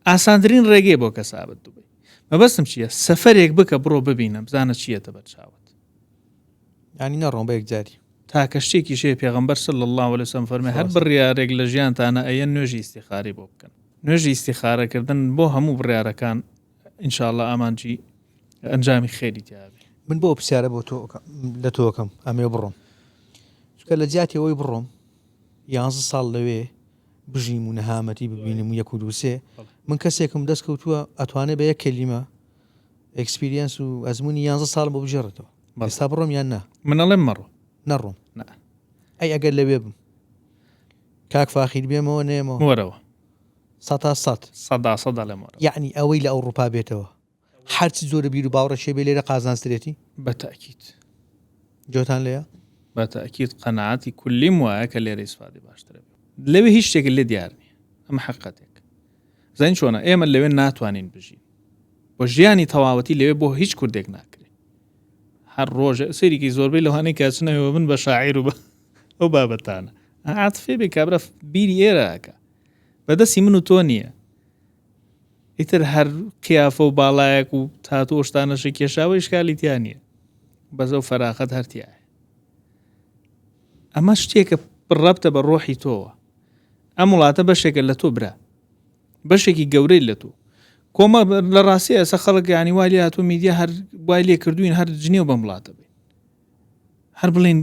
ئاسانترین ڕێگەی بۆ کەسابەت دووبەی. مەبەستم چییە؟ سەفەرێک بکە بڕۆ ببینە بزانە چیەتە بەرچاوت، ینی نەڕۆم بە یەکجاری تاکە شتێکی شێ پێغەمبەر صلی الله علیه وسلم فەرمێ هەر بڕیارێک لە ژیانتانە ئەیە نوێژی ئیستیخاری بۆ بکەن. نوێژی ئیستیخارەکردن بۆ هەموو بڕیارەکان ئینشاءالله ئامانجی ئەنجامی خێری تیابێ. من بۆ پرسیارە بۆ تۆ لە تۆکەم ئەمێ بڕۆم، چکە لە جیاتی ئەوەی بڕۆم 11 ساڵ لەوێ بژیم و نەهامەتی ببینم و 1 و 2 من کەسێکم دەست کەوتووە ئەتوانێ بە یەک کەلیمە ئەکسپیریەنس و ئەزمموی 11 ساڵ بۆ بژێڕێتەوە. ئێستا بڕۆم یان نا؟ من ئەڵێم مەڕۆ نەڕۆم. ئەی ئەگەر لەوێ بم کاک فاخیر بێمەوە نێمەوە وەرەوە 100 لەمەوە، یعنی ئەوەی لە ئەوروپا بێتەوە هەرچی زۆرە بیر و باوڕە شێ بێ لێرە قازانسترێتی بەتاکید جۆتان لەیە بەتاکید قەناعەتی کولیم وایە کە لێرە ئیسفادی باشترە لەوێ هیچ شتێک لێ دیار نییە. ئەمە حقیقەتێک زین چۆنە ئێمە لەوێ ناتوانین بژین، بۆ بۆ ژیانی تەواوەتی لەوێ بۆ هیچ کوردێک ناکرێ هەر ڕۆژە سەیرێکی زۆربەی لەوانەی کاچنەوە من بە شاعیر و بە ئەو بابەتانە عاتفێ بێ کابرا بیری ئێرەکە بەدەستی من و تۆ نییە ئیتر هەر قیافە و باڵایەک و تاتۆ شتانەشە کێشاوە ئیشکالی تیان نییە بەزە و فەراغەت هەرتیایە ئەمە شتێکە ڕەبتە بە ڕۆحی تۆوە ئەم وڵاتە بەشێکە لە تۆ برا بەشێکی گەورەی لە تۆ کۆمە لە ڕاستی ئەسە خەڵک ینی والی هاتۆ میدیا هەر وای لێ کردوین هەر جنێو بەم وڵاتە بین هەر بڵین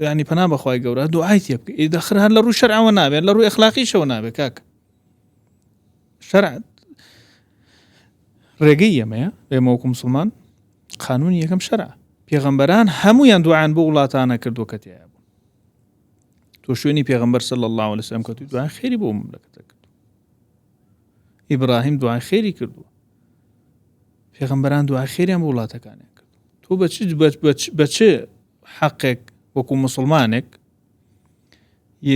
ینی پەنا بەخوای گەورە دوعای تێ بکە دەخر هەر لە ڕووی شەرعەوە نابێت لە ڕووی ئەخلاقیشەوە نابێت کاکە شەرع ڕێگەی ئەمەیە ئێمە وەکو موسڵمان قانونی یەکەم شەرع پێغەمبەران هەموویان دوعایان بۆ وڵاتانە کردووە کە تایە بوون تۆ شوێنی پێغەمبەر صلی الله علیه وسلم کە دوعای خێری بۆ مملەکەتە کرد ئیبراهیم دوعای خێری کردووە پێغەمبەران دوعای خێریان بۆ وڵاتەکانیان کرد تۆ بە چ حەقێک وەکو موسڵمانێک یە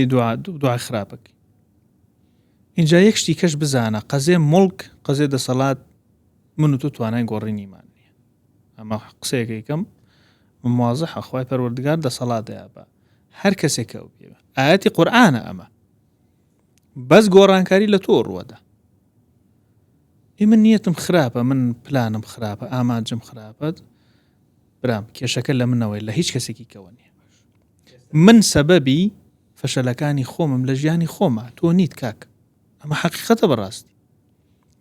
دوعای خراپەکەی اینجا یەک شتی کەش بزانە قەزێ مڵک قەزێ دەسەڵات من و تۆ توانای گۆڕینی ایمان نییە ئەمە قسەیەکەیکەم موازەحە خوای پەروەردگار دەسەڵاتەیە بە هەر کەسێکە ئەو بێ ئاەتی قورئانە ئەمە بەس گۆڕانکاری لە تۆ ڕوەدا من نیەتم خراپە من پلانم خراپە ئامانجم خراپەت برام کێشەکە لە منەوەی لە هیچ کەسێکی کەوە نییە من سەبەبی فەشەلەکانی خۆمم لە ژیانی خۆمە تۆ نیت کاک ئەمە حەقیقەتە بەڕاستی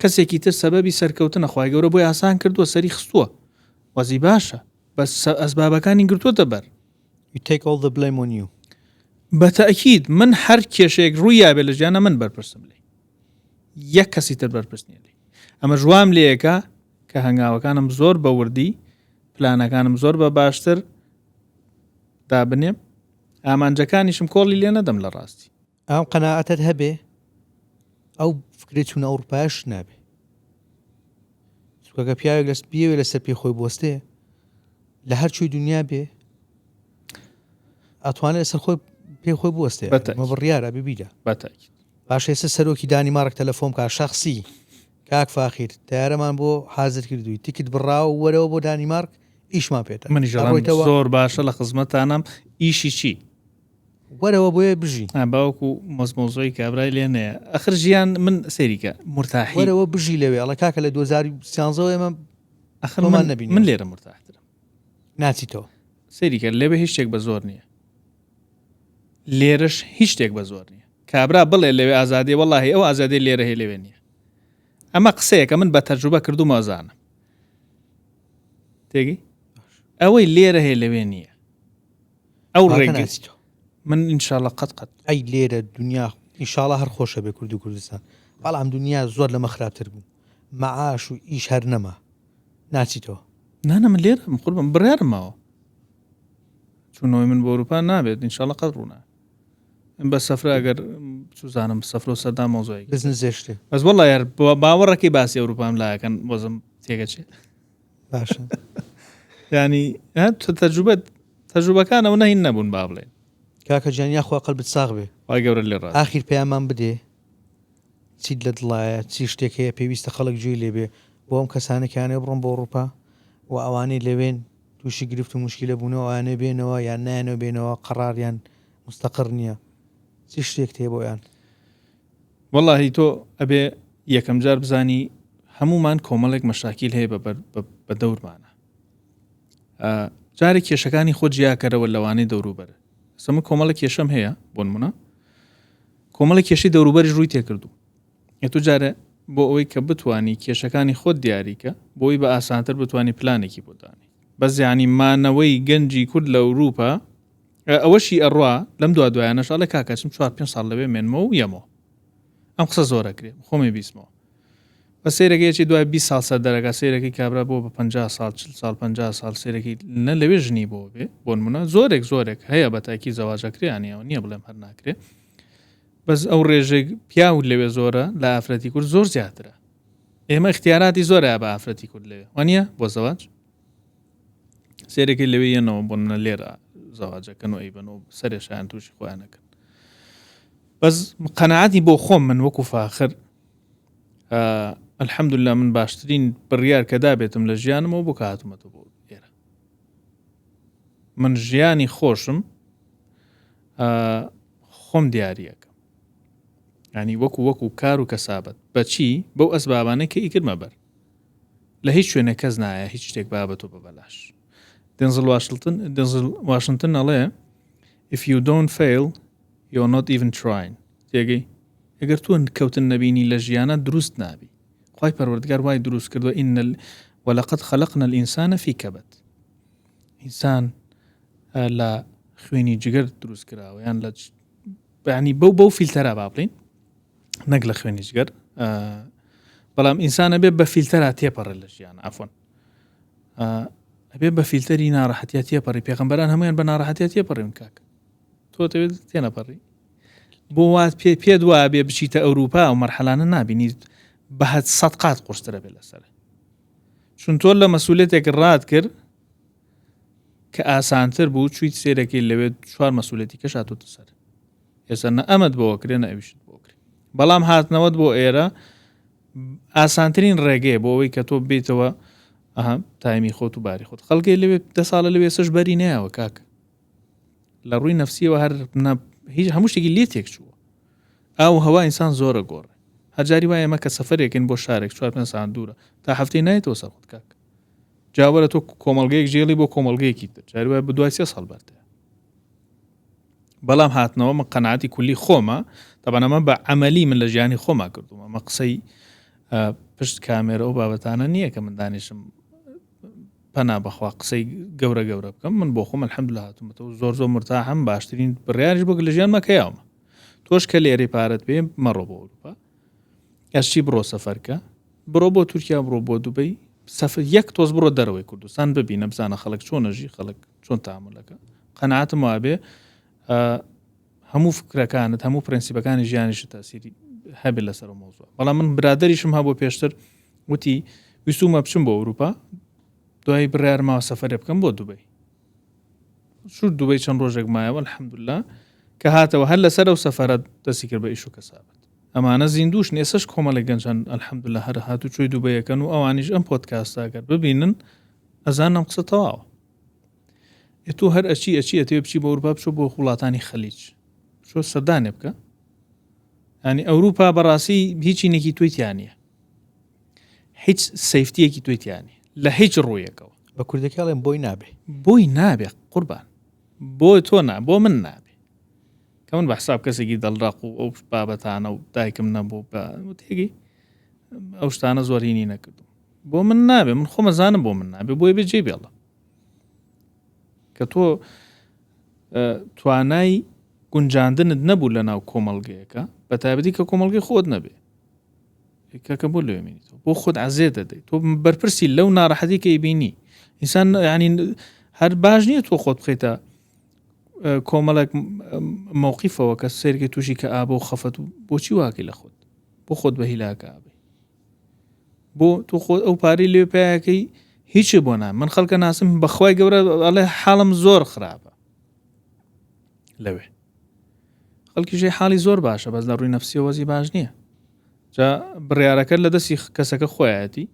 کەسێکی تر سەبەبی سەرکەوتنە خوای گەورە بۆی ئاسان کردووە سەری خستووە وەزی باشە بەس ئەسبابەکانی گرتووەتە بەر You take all the blame on you. بەتەئکید من هەر کێشەیەک ڕووی یابێ لە ژیانە من بەرپرسم لێ یەک کەسی تر بەرپرسنیە لێ ئەمە ژوام لێیەکە کە هەنگاوەکانم زۆر بە وردی پلانەکانم زۆر بە باشتر دابنێم ئامانجەکانیشم کۆڵی لێ نەدەم لە ڕاستی ئەم قەناعەتت هەبێ ئەو فکرێ چوونە ئەوروپایش نابێ چکەکە پیاوێک لەس بیەوێ لەسەر پێ خۆی بۆستێ لە هەر چووی دنیا بێ ئەتوانێت لەسەر خۆی پێ خۆی بوەستێ مە بڕیارە ببیرە بەتەئکید باش ئێستا سەرۆکی دانیمارک تەلەفۆن کا شەخسی کاک فاخیر تیارەمان بۆ حازر کردووی تیکت بڕاو وەرەوە بۆ دانیمارک ئیشمان پێێتە منی زۆر باشە لە خزمەتانم ئیشی چی وەرەوە بۆیە بژین باوەکو مەزمۆزۆی کابرای لێ نەیە ئەخر ژیان من سەریکە مرتاحی وەرەوە بژی لەوێ ئەڵە کاکە لە 2013 ئێمە ئەخرمان نەبین من لێرە مرتاحترم ناچیتەوە سەریکە لێبە هیچ شتێک بە زۆر نییە لێرەش هیچ شتێک بە زۆر نییە کابرا بڵێ لەوێ ئازادی وەڵاهی ئەو ئازادی لێرە هەیە لەوێ نییە ئەمە قسەیەکە من بە تەجروبە کردو مازانم تێگەی ئەوەی لێرە هەیە لەوێ نییە ئەو ڕێگە من ئینشاءڵڵا قەت ئەی لێرە دنیا ئینشاءڵڵا هەر خۆشە بێ کورد و کوردستان بەڵام دنیا زۆر لەمە خراپتر بوو مەعاش و ئیش هەر نەما ناچیتەوە نانە من لێرە قوربم بڕیارمەوە چونەوەی من بۆ ئەوروپا نابێت ئینشاءڵڵا قەت ڕوونا بە سەفرە ئەگەر سوزانم سەفر و سەردا مۆزۆی بزنس زێشتێ بەس وەڵڵا یار باوەڕەکەی باسی ئەوروپام لایەکەن وەزم تێگەچێ باشە ینی تەجروبەکانەوە نەهین نەبوون با بڵێن کاکە جانیا خوا قەلبت ساغ بێ وای گەورە لێ ڕاست ئاخیر پەیامان بدێ چیت لە دڵایە چی شتێک هەیە پێویستە خەڵک گوێی لێبێ بۆ ئەم کەسانێکیانێ بڕۆن بۆ ئەوروپا و ئەوانەی لەوێن تووشی گرفت و مشکلە بوونەوە ئەوانە بێنەوە یان نایەنەوە بێنەوە قەراریان مستەقر نییە چی شتێک تێ بۆیان وەڵاهی تۆ ئەبێ یەکەم جار بزانی هەمومان کۆمەڵێک مەشاکیل هەیە بە دەورمانە جارێک کێشەکانی خۆ جیاکەرەوە لەوانەی دەوروبەر سەمە کۆمەڵە کێشەم هەیە بۆ نمونە کۆمەڵە کێشی دەوروبەری ڕووی تێکردو تو جارە بۆ ئەوەی کە بتانی کێشەکانی خۆت دیاریکە بۆی بە ئاسانتر بتانی پلانێکی بۆدانی بەس یعنی مانەوەی گەنجی کورد لە ئەوروپا ئەوەشی ئەڕوا لەم دوایانەش ئەڵێ کاکەچم 4-5 ساڵ لەوێ مێنمە و یەمەوە ئەم قسە زۆرەکرێ خۆمی بیسمەوە بە سێرەکەیەکی دوای 20 ساڵ سەر دەرەکە سێرەکەی کابرا بۆ بە 50 ساڵ 40 ساڵ 50 ساڵ سێرەکەی نە لەوێ ژنی بۆ بێ بۆ نمونە زۆرێک هەیە بە تاکی زەواجەکریانیەوە نییە بڵێم هەر ناکرێ بەس ئەو ڕێژێک پیاو لەوێ زۆرە لە ئافرەتی کورد زۆر زیاترە ئێمە اختیاراتی زۆرە بە ئافرەتی کورد لەوێ وانە بۆ زەواج سێرەکەی لەوێ یەنەوە بۆ منە لێرە زەواجەکەن و ئەیبەنەوە سەرێشیان تووشی خۆیانەکەن بەس قەناعەتی بۆ خۆم من وەکو فاخر الحەمدوللا من باشترین بڕیار کە دابێتم لە ژیانمەوە بۆ کاتومەتە بۆ ئێرە من ژیانی خۆشم خۆم دیاریەکە ینی وەکو کار و کەسابەت بەچی بەو ئەسبابانەی کە ئیکردمە بەر لە هیچ شوێنە کەس نایە هیچ شتێک بابەتۆ بە بەلاش دێنزل واشنگتن ئەڵێ if you don't fail you're not even trying تێگەی ئەگەر تۆ کەوتن نەبینی لە ژیانە دروست نابی خوای پەروەردگار وای دروست کردووە وەلەقەد خەلەقنا الئینسانە فی کەبەد ئینسان لە خوێنی جگەر دروست کراوە یان لە ینی بەو فیلتەرا با بڵین نەک لە خوێنی جگەر بەڵام ئینسانە بێ بە فیلتەرا تێپەڕێ لە ژیان ئافۆن ئەبێ بە فیلتەری ناڕەحەتیە تێپەڕی پێغەمبەران هەمویان بە ناڕەحەتیە تێپەڕێن کاکە تۆ دەوێت تێنەپەڕی بۆ وات پێ دووە بێ بچیتە ئەوروپا و مەرحەلانە نابینیت بە 100 قات قورسترە بێ لەسەر چون تۆ لە مەسئولێتێک ڕات کرد کە ئاسانتر بوو چویت سێرەکەی لەوێت 4 مەسئولەتی کەش هاتوتە سەر ئێستا نە ئەمەد بۆ کرێ نە ئەویشت بۆ کرێ بەڵام هاتنەوەت بۆ ئێرە ئاسانترین ڕێگەیە بۆ ئەوەی کە تۆ بێتەوە تایمی خۆت و باری خۆت خەڵکی لەوێ 10 ساڵە لەوێ سەش بەری نایەوە کاکە لە ڕووی نەفسیەوە هەر هیچ هەموو شتێکی لێ تێک چووە ئاو هەوا ئینسان زۆرە گۆڕێ هەرجاری وایە ئەمە کە سەفەرێکن بۆ شارێک 4 ساعت دوورە تا هەفتەی نایێتەوە سەر خۆت کاکە جاوەرە تۆ کۆمەڵگەیەک ژێڵی بۆ کۆمەڵگەیەکی تر جاری وایە بە دوای 3 ساڵ بەرتەیە بەڵام هاتنەوە من قەناعەتی کولی خۆمە تەبەن ئەمە بە عەمەلی من لە ژیانی خۆما کردووە ئەمە قسەی پشت کامێرە و بابەتانە نییە کە من دانیشم پەنا بەخوا قسەی گەورە بکەم من بۆ خۆم الحەمدوللا هاتوومەتەوە زۆر مورتاحم باشترین بڕیاریش بۆ لە ژیان مەکەیاومە تۆش کە لێرەی پارەت پێ مەڕۆ بۆ ئەوروپا ئەچی بڕۆ سەفەرکە بڕۆ بۆ تورکیا بڕۆ بۆ دوبەی سەفەر یەک تۆز بڕۆ دەرەوەی کوردستان ببینە بزانە خەڵک چۆنەژی خەڵک چۆن تاملەکە قەناعەتم وابێ هەموو فکرەکانت هەموو پرەنسیبەکانی ژیانیش تاسیری هەبێت لەسەر مۆزوع بەڵام من برادریشم هەبوو پێشتر وتی ویستومە بچم بۆ ئەوروپا دوای بڕیارماوە سەفەرێ بکەم بۆ دوبەی شو دوبەی چەند ڕۆژێک مایەوە الحەمدوللا کە هاتەوە هەر لەسەر ئەو سەفەرەت دەستی کرد بە ئیش و کەسابەت ئەمانە زیندوش نێسەش کۆمەڵی گەنجان الحەمدوللا هەر هاتوو چۆی دوبەیەکەن و ئەوانیش ئەم پۆدکاستاگەر ببینن ئەزانم قسە تەواوە تۆ هەر ئەچی ئەتێ بچی بە ئەوروپا بچۆ بۆ وڵاتانی خەلیج شۆ سەردانێ بکە ینی ئەوروپا بەڕاستی هیچی نێکی تویتیانە هیچ سەیفتیەکی تویتیانی لە هیچ ڕوویەکەوە بە کوردەکەڵێن بۆی نابێ قوربان بۆ تۆ بۆ من نابێ کە من بە حساب کەسێکی دڵڕاق و ئەو بابەتانە و دایکم نەبوو بە تێگەی ئەو شتانە زۆرینی نەکردو بۆ من نابێ من خۆمە زانم بۆ من نابێ بۆی بێجێ بێڵە کە تۆ توانای گونجاندنت نەبوو لە ناو کۆمەڵگەیەکە بە تایبەتی کە کۆمەڵگەی خۆت نەبێ کەکە بۆ لێمێنیتەوە بۆ خۆت عەزێ دەدەیت تۆ بەرپرسی لەو ناڕەحەتی کە ئیبینی ئینسان ینی هەر باش نییە تۆ خۆت بخەیتە کۆمەڵێک مووقیفەوە کە سێرگی تووشی کە ئابە و خەفەت و بۆچی واقعی لە خۆت بۆ خۆت بە هیلاکە ئابێ بۆ تۆ خۆت ئەو پارەی لێ پێیەکەی هیچی بۆ نام من خەڵکە ناسم بەخوای گەورە ئەڵێ حاڵم زۆر خراپە لەوێ خەڵکیژێ حاڵی زۆر باشە بەس لە ڕووی نەفسی وەزی باش نییە جا بڕیارەکە لە دەستی کەسەکە خۆیەتی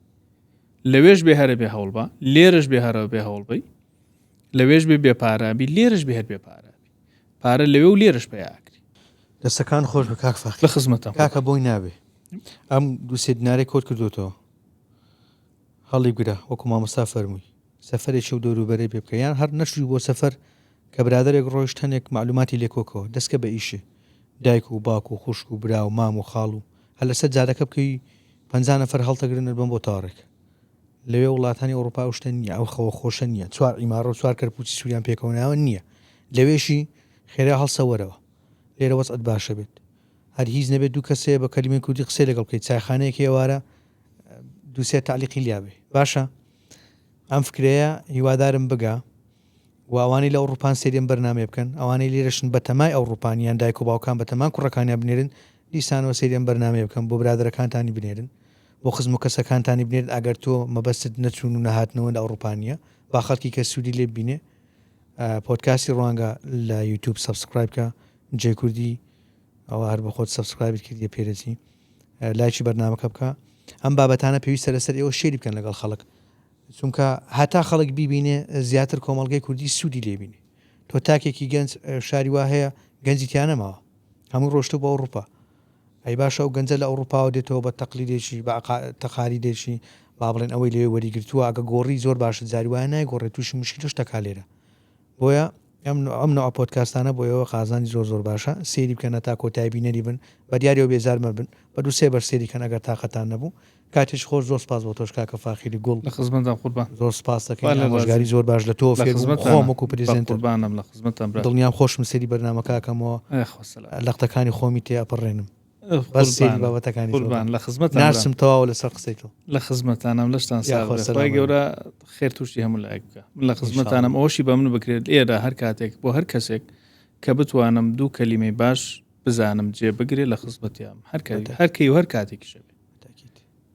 لەوێش بێ هەرە بێ هەوڵبا لێرەش بێ هەرە بێ هەوڵبی لەوێش بێ پارابی لێرەش بێ هەر بێ پارابی پارە لەوێ و لێرەش پێیاکری دەستەکان خۆش بە کاک فەخر لە خزمەتم کاکە بۆی نابێ ئەم دووسێ دینارێک کۆت کردوتەوە هەڵی گرە وەکو مامۆستا فەرمووی سەفەرێکی و دەوروبەرێ پێ بکە یان هەر نەشوی بۆ سەفەر کە برادێک ڕۆیشتنێک معلوماتی لێکۆکەوە دەستکە بە ئیشێ دایک و باک و خوشک و برا و مام و خاڵ و هەر لەسەر جارەکە بکەی 50 نەفەر هەڵتەگرنت بم بۆ تاڕێک لەوێ وڵاتانی ئەوروپا شتە نییە ئەو خەوە خۆشە نییە 4 ئیمارە و 4 کەرپوچی سووریان پێکەوەناوە نییە لەوێشی خێرا هەڵسەوەرەوە لێرە وەسعت باشە بێت هەر هیچ نەبێت دوو کەسەیە بە کەلیمەی کوردی قسەی لەگەڵ بکەیت چایخانەیەکی ئێوارە دووسێ تعلیقی لیابێ باشە ئەم فکرەیە هیوادارم بگا و ئەوانەی لە ئەوروپان سێریان بەرنامێ بکەن ئەوانەی لێرەشن بە تەمای ئەوروپانیان دایک و باوکان بە تەمان کوڕەکانیان بنێرن دیسانەوە سێریان بەرنامێ بکەن بۆ برادەرەکانتانی بنێرن بۆ خزم و کەسەکانتانی بنێرن ئەگەر تۆ مەبەستت نەچوون و نەهاتنەوە لە ئەوروپانیە با خەڵکی کە سوودی لێ بینێ پۆدکاستی ڕوانگە لە یوتیوب سابسکرایب کە جێ کوردی ئەوە هەر بە خۆت سابسکرایبت کردی پێرەتی لایکی بەرنامەکە بکە ئەم بابەتانە پێویستە لەسەر ئێوە شێری بکەن لەگەڵ خەڵک چونکە هەتا خەڵک بیبینێ زیاتر کۆمەڵگەی کوردی سوودی لێبینێ تۆ تاکێکی گەنج شاری وا هەیە گەنجی تیانەماوە هەموو ڕۆشتە بە ئەوروپا ئەی باشە و گەنجە لە ئەوروپاوە دێتەوە بە تەقلیدێکی بە تەقالیدێکی با بڵێن ئەوەی لێ وەریگرتووە ئەگە گۆڕی زۆر باشە جاری وایە نایگۆڕێت تووشی مشکلش تەکا لێرە بۆیە ئەم نوع پۆدکاستانە بۆیەوە قازانی زۆر باشە سێری بکەنە تا کۆتایی بینەری بن بە دیاریەوە بێزارمە بن بە دوو سێ بەر سێری کەن ئەگەر تاقەتان نەبوو کاتێش خۆش زۆر سپاس بۆ تۆش کاکە فاخیری گوڵ لە خزمەتتان قوربان زۆر سپاس دەکەین ئامۆژگاری زۆر باش لە تۆ خۆم وەکو پرێزێنتەر قوربانم لە خزمەتتان دڵنیام خۆشم سێری بەرنامە کاکەمەوە لەختەکانی خۆمی تێ ئەپڕێنم بەس سێری بابەتەکانی قوربان لە خزمەت ناسم تەواو لەسەر قسەیتەوە لە خزمەتانم لەشتان ساخوای گەورە خێر تووشی هەموو لایک بکە لە خزمەتانم ئەوەشی بە من بکرێت ئێرە هەر کاتێک بۆ هەر کەسێک کە بتوانم دوو کەلیمەی باش بزانم جێ بگرێت لە خزمەتیام هەرکەی و هەر کاتێکی شەوێ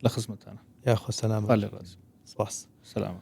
لە خزمەتانە یاخۆ سەلام لە ڕاست سپاس سەلام